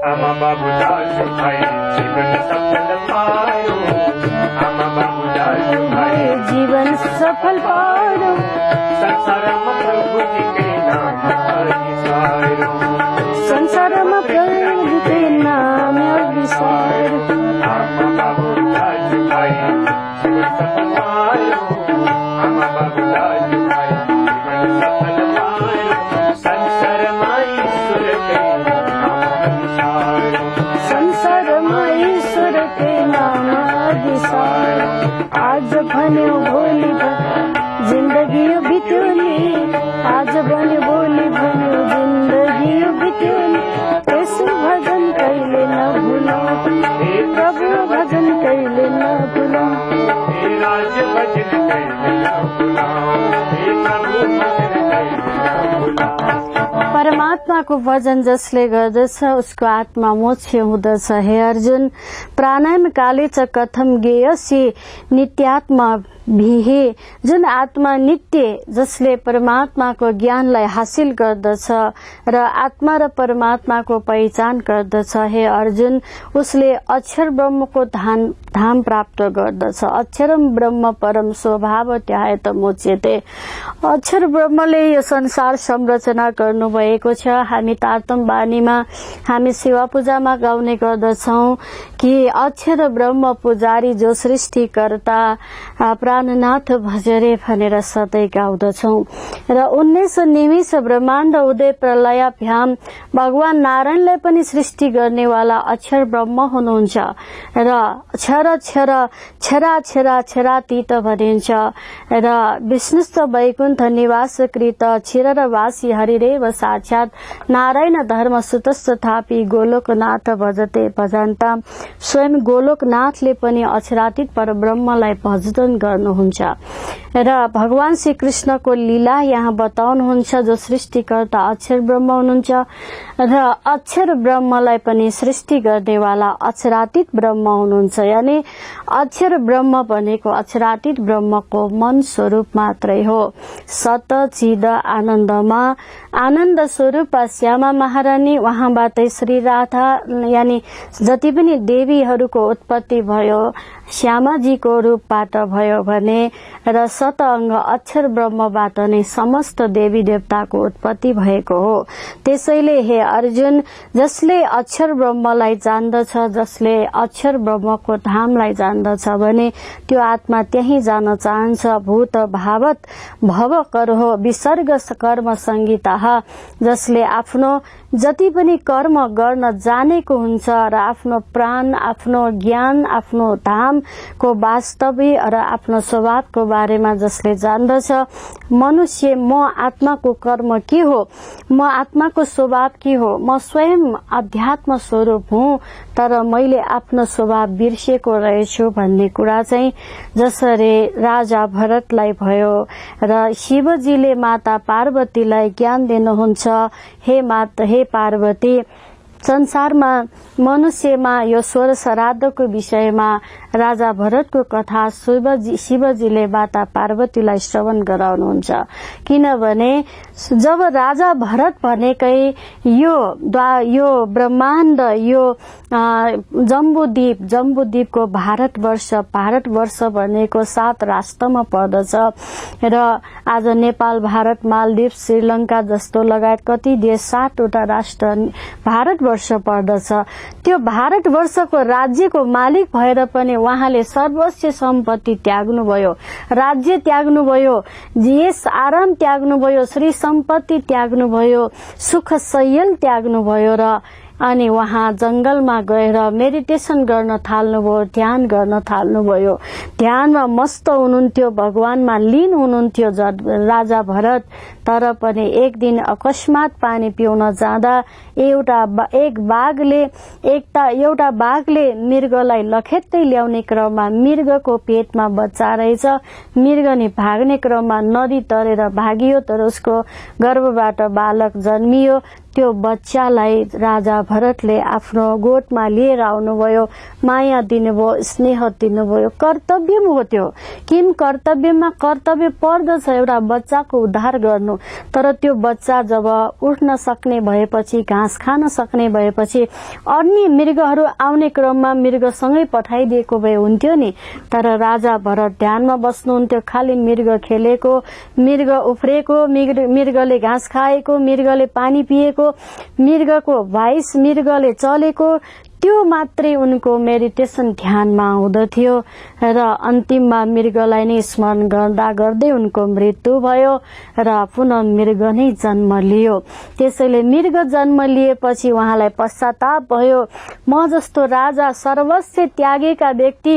आमा बाबु दाजु भाइ जीवन सफल पायो, आमा बाबु दाजु भाइ जीवन सफल पारो, संसारमा प्रभुजीकै नाम विसारो, संसारमा प्रभुकै नाम विसारो। आमा बाबु दाजु भाइ जीवन सफल पायो, आमा बाबु दाजु भाइ जीवन सफल पायो। संसारमा ईश्वरकै नाम विसारो, संसारमा ईश्वरकै नाम विसारो। आज भन्यो भोलि जिन्दगी यो बित्यो नि, आज भन्यो भोलि भन्यो जिन्दगी यो बित्यो नि। यसो भजन कहिले नभुला, प्रभु भजन कहिले नभुला। हे राज्य भजन कहिले नभुला, हे प्रभु भजन कहिले नभुला। परमात्माको भजन जसले गर्दछ उसको आत्मा मोक्ष हुँदछ। हे अर्जुन, प्राणायाम काले च कथम गेयसी नित्यात्मा भिहे। जुन आत्मा नित्य, जसले परमात्माको ज्ञानलाई हासिल गर्दछ र आत्मा र परमात्माको पहिचान गर्दछ, हे अर्जुन, उसले अक्षर ब्रह्मको धाम प्राप्त गर्दछ। अक्षरम ब्रह्म परम स्वभाव त्यायत मोच्यते। अक्षर ब्रह्मले यो संसार संरचना गर्नुभएको छ। हामी तारतम बानीमा, हामी सेवा पूजामा गाउने गर्दछौं कि अक्षर ब्रह्म पुजारी जो सृष्टिकर्ता प्राणनाथ भजरे भनेर सधैँ गाउँदछौं। र 19 निमिष ब्रह्माण्ड उदय प्रलयभ्याम भगवान नारायणले पनि सृष्टि गर्नेवाला अक्षर ब्रह्म हुनुहुन्छ र क्षर क्षर क्षरा क्षरा क्षरातीत भनिन्छ। र विष्णुस्थ वैकुण्ठ निवासकृत क्षीरवासी हरिरेव साक्षात् नारायण धर्म सुतस्थ थापी गोलोकनाथ भजते भजन्ताम। स्वयं गोलोकनाथले पनि अक्षरातीत परब्रह्मलाई भजन गर्नुहुन्छ र भगवान श्री कृष्णको लीला यहाँ बताउनुहुन्छ। जो सृष्टिकर्ता अक्षर ब्रह्म हुनुहुन्छ र अक्षर ब्रह्मलाई पनि सृष्टि गर्नेवाला अक्षरातीत ब्रह्म हुनुहुन्छ। यानी अक्षर ब्रह्म भनेको अक्षरातीत ब्रह्मको मन स्वरूप मात्रै हो। सत चिद आनन्दमा आनन्द स्वरूप श्यामा महारानी, उहाँबाटै श्री राधा यानी जति पनि देवीहरूको उत्पत्ति भयो श्यामाजीको रूपबाट भयो भने र शतअङ्ग अक्षर ब्रह्मबाट नै समस्त देवी देवताको उत्पत्ति भएको हो। त्यसैले हे अर्जुन, जसले अक्षर ब्रह्मलाई जान्दछ, जसले अक्षर ब्रह्मको धामलाई जान्दछ भने त्यो आत्मा त्यही जान चाहन्छ। भूत भावत भव करहो विसर्ग कर्म संगीता, जसले आफ्नो जति पनि कर्म गर्न जानेको हुन्छ र आफ्नो प्राण, आफ्नो ज्ञान, आफ्नो धामको वास्तविक र आफ्नो स्वभावको बारेमा जसले जान्दछ, मनुष्य म आत्माको कर्म के हो, म आत्माको स्वभाव के हो, म स्वयं अध्यात्म स्वरूप हुँ तर मैले आफ्नो स्वभाव बिर्सेको रहेछु भन्ने कुरा चाहिँ जसरी राजा भरतलाई भयो र शिवजीले माता पार्वतीलाई ज्ञान दिनुहुन्छ, हे पार्वती, संसारमा मनुष्यमा यो स्वर श्राद्धको विषयमा राजा भरतको कथा शिवजीले माता पार्वतीलाई श्रवण गराउनुहुन्छ। किनभने जब राजा भरत भनेकै यो ब्रह्माण्ड, यो जम्बूद्वीपको भारतवर्ष भनेको 7 राष्ट्रमा पर्दछ र आज नेपाल, भारत, मालदिव, श्रीलंका जस्तो लगायत कति देश 7 वटा राष्ट्र भारतवर्ष पर्दछ। त्यो भारतवर्षको राज्यको मालिक भएर पनि उहाँले सर्वस्व सम्पत्ति त्याग्नुभयो, राज्य त्याग्नुभयो, यस आराम त्याग्नुभयो, श्री सम्पत्ति त्याग्नुभयो, सुख शैयल त्याग्नुभयो र अनि उहाँ जंगलमा गएर मेडिटेसन गर्न थाल्नुभयो, ध्यान गर्न थाल्नुभयो। ध्यानमा मस्त हुनुहुन्थ्यो, भगवानमा लीन हुनुहुन्थ्यो राजा भरत। तर पनि एक दिन अकस्मात पानी पिउन जाँदा एउटा बाघले मृगलाई लखेट्दै ल्याउने क्रममा मृगको पेटमा बच्चा रहेछ। मृग नि भाग्ने क्रममा नदी तरेर भागियो तर उसको गर्भबाट बालक जन्मियो। त्यो बच्चालाई राजा भरतले आफ्नो गोठमा लिएर आउनुभयो, माया दिनुभयो, स्नेह दिनुभयो। कर्तव्य हो त्यो, किन कर्तव्यमा कर्तव्य पर्दछ एउटा बच्चाको उद्धार गर्नु। तर त्यो बच्चा जब उठ्न सक्ने भएपछि, घाँस खान सक्ने भएपछि अन्य मृगहरू आउने क्रममा मृगसँगै पठाइदिएको भए हुन्थ्यो नि। तर राजा भरत ध्यानमा बस्नुहुन्थ्यो, खालि मृग खेलेको, मृग उफ्रेको, मृगले घाँस खाएको, मृगले पानी पिएको, मृगको भाइस मृगले चलेको, त्यो मात्रै उनको मेडिटेसन ध्यानमा आउँदथ्यो र अन्तिममा मृगलाई नै स्मरण गर्दा गर्दै उनको मृत्यु भयो र पुनः मृग नै जन्म लियो। त्यसैले मृग जन्म लिएपछि उहाँलाई पश्चाताप भयो, म जस्तो राजा सर्वस्व त्यागेका व्यक्ति,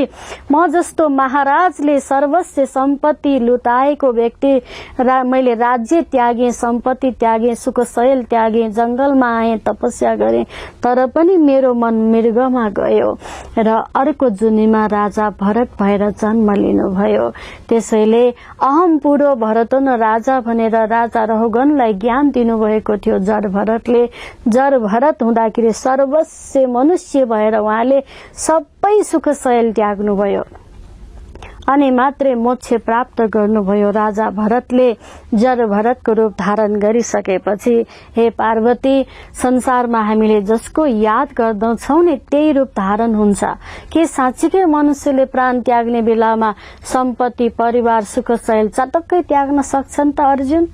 म जस्तो महाराजले सर्वस्व सम्पत्ति लुटाएको व्यक्ति, मैले राज्य त्यागे, सम्पत्ति त्यागे, सुख शैल त्यागे, जंगलमा आए, तपस्या गरे, तर पनि मेरो मन मृगमा गयो र अर्को जुनीमा राजा भरत भएर जन्म लिनुभयो। त्यसैले अहम पुरो भरतन राजा भनेर राजा रहुगणलाई ज्ञान दिनुभएको थियो जड भरतले। जड भरत हुँदाखेरि सर्वस्व मनुष्य भएर उहाँले सबै सुख शैल त्याग्नुभयो अनि मात्रै मोक्ष प्राप्त गर्नुभयो। राजा भरतले जड भरतको रूप धारण गरिसकेपछि हे पार्वती, संसारमा हामीले जसको याद गर्दछौं नि त्यही रूप धारण हुन्छ। के साँच्चीकै मनुष्यले प्राण त्याग्ने बेलामा सम्पत्ति, परिवार, सुख शैल चटक्कै त्याग्न सक्छन् त अर्जुन?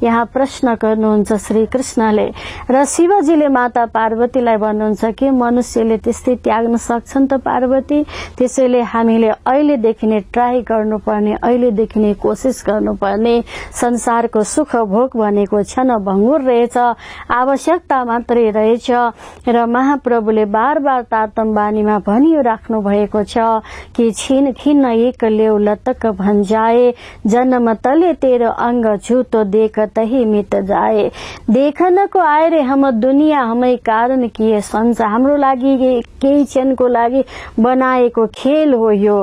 यहाँ प्रश्न गर्नुहुन्छ श्री कृष्णले र शिवजीले माता पार्वतीलाई भन्नुहुन्छ कि मनुष्यले त्यस्तै त्याग्न सक्छन् त पार्वती? त्यसैले हामीले अहिलेदेखि नै ट्राई गर्नुपर्ने, अहिलेदेखि नै कोसिस गर्नुपर्ने। संसारको सुख भोग भनेको क्षण भङ्गुर रहेछ, आवश्यकता मात्रै रहेछ र महाप्रभुले बार बार तातम बानीमा भनियो राख्नु भएको छ कि छिन खिन्न एक लेउ लतक भंजाए, जन्म तले तेरो अंग झूठो देख तही मिट जाए। देखनको आए रे हम दुनिया हमै कारण किए संस, हाम्रो लागि केही क्षणको लागि बनाएको खेल हो यो,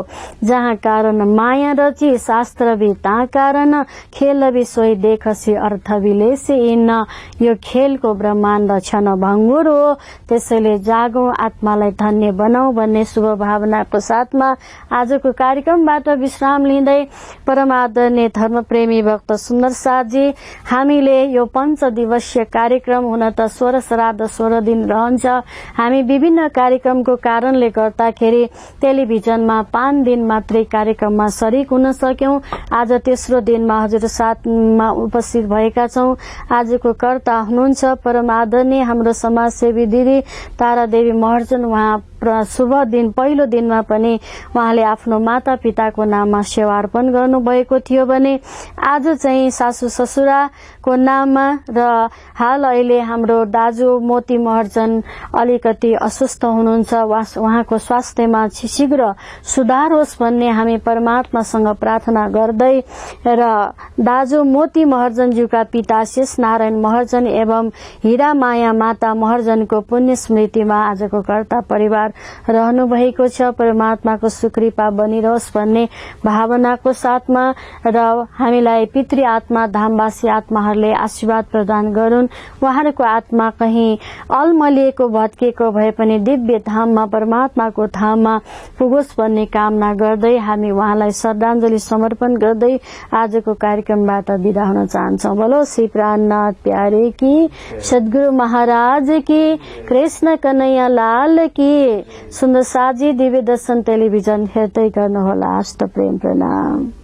जहाँ कारण कारण माया रची शास्त्रवी ता कारण खेलबी सोही देखसी अर्थ विलेसी इन यो खेलको ब्रह्माण्ड क्षण भङ्गुर हो त्यसैले जागौं आत्मालाई धन्य बनाऊ भन्ने शुभ भावनाको साथमा आजको कार्यक्रमबाट विश्राम लिँदै परमादरणीय धर्मप्रेमी भक्त सुन्दर साथजी हामीले यो 5 दिवसीय कार्यक्रम हुन त 16 श्राद्ध 16 दिन रहन्छ हामी विभिन्न कार्यक्रमको कारणले गर्दाखेरि टेलिभिजनमा 5 दिन मात्रै कार्यक्रममा सरिक हुन सक्यौं आज तेस्रो दिनमा हजुर साथमा उपस्थित भएका छौं आजको कर्ता हुनुहुन्छ परम आदरणीय हाम्रो समाजसेवी दिदी तारा देवी महर्जन उहाँ शुभ दिन पहिलो दिनमा पनि उहाँले आफ्नो माता पिताको नाममा सेवा अर्पण गर्नुभएको थियो भने आज चाहिँ सासू ससुराको नाममा र हाल अहिले हाम्रो दाजु मोती महर्जन अलिकति अस्वस्थ हुनुहुन्छ उहाँको स्वास्थ्यमा शीघ्र सुधार होस् भन्ने हामी परमात्मासँग प्रार्थना गर्दै र दाजु मोती महर्जनज्यूका पिता शेष नारायण महर्जन एवं हीरा माया माता महर्जनको पुण्य स्मृतिमा आजको कर्ता परिवार रहनु भएको छ परमात्माको सुकृपा बनिरहोस् भन्ने भावनाको साथमा र हामीलाई पितृ आत्मा धामवासी आत्माहरूले आशीर्वाद प्रदान गरून् उहाँहरूको आत्मा कहीं अलमलिएको भत्केको भए पनि दिव्य धाममा परमात्माको धाममा पुगोस् भन्ने कामना गर्दै हामी उहाँलाई श्रद्धाञ्जली समर्पण गर्दै आजको कार्यक्रमबाट बिदा हुन चाहन्छौं बोलो श्री प्राणनाथ प्यारे की सद्गुरु महाराज की कृष्ण कन्हैया लाल की सुन्दर साथजी दिव्य दर्शन टेलिभिजन हेर्दै गर्नुहोला हस्त प्रेम प्रणाम।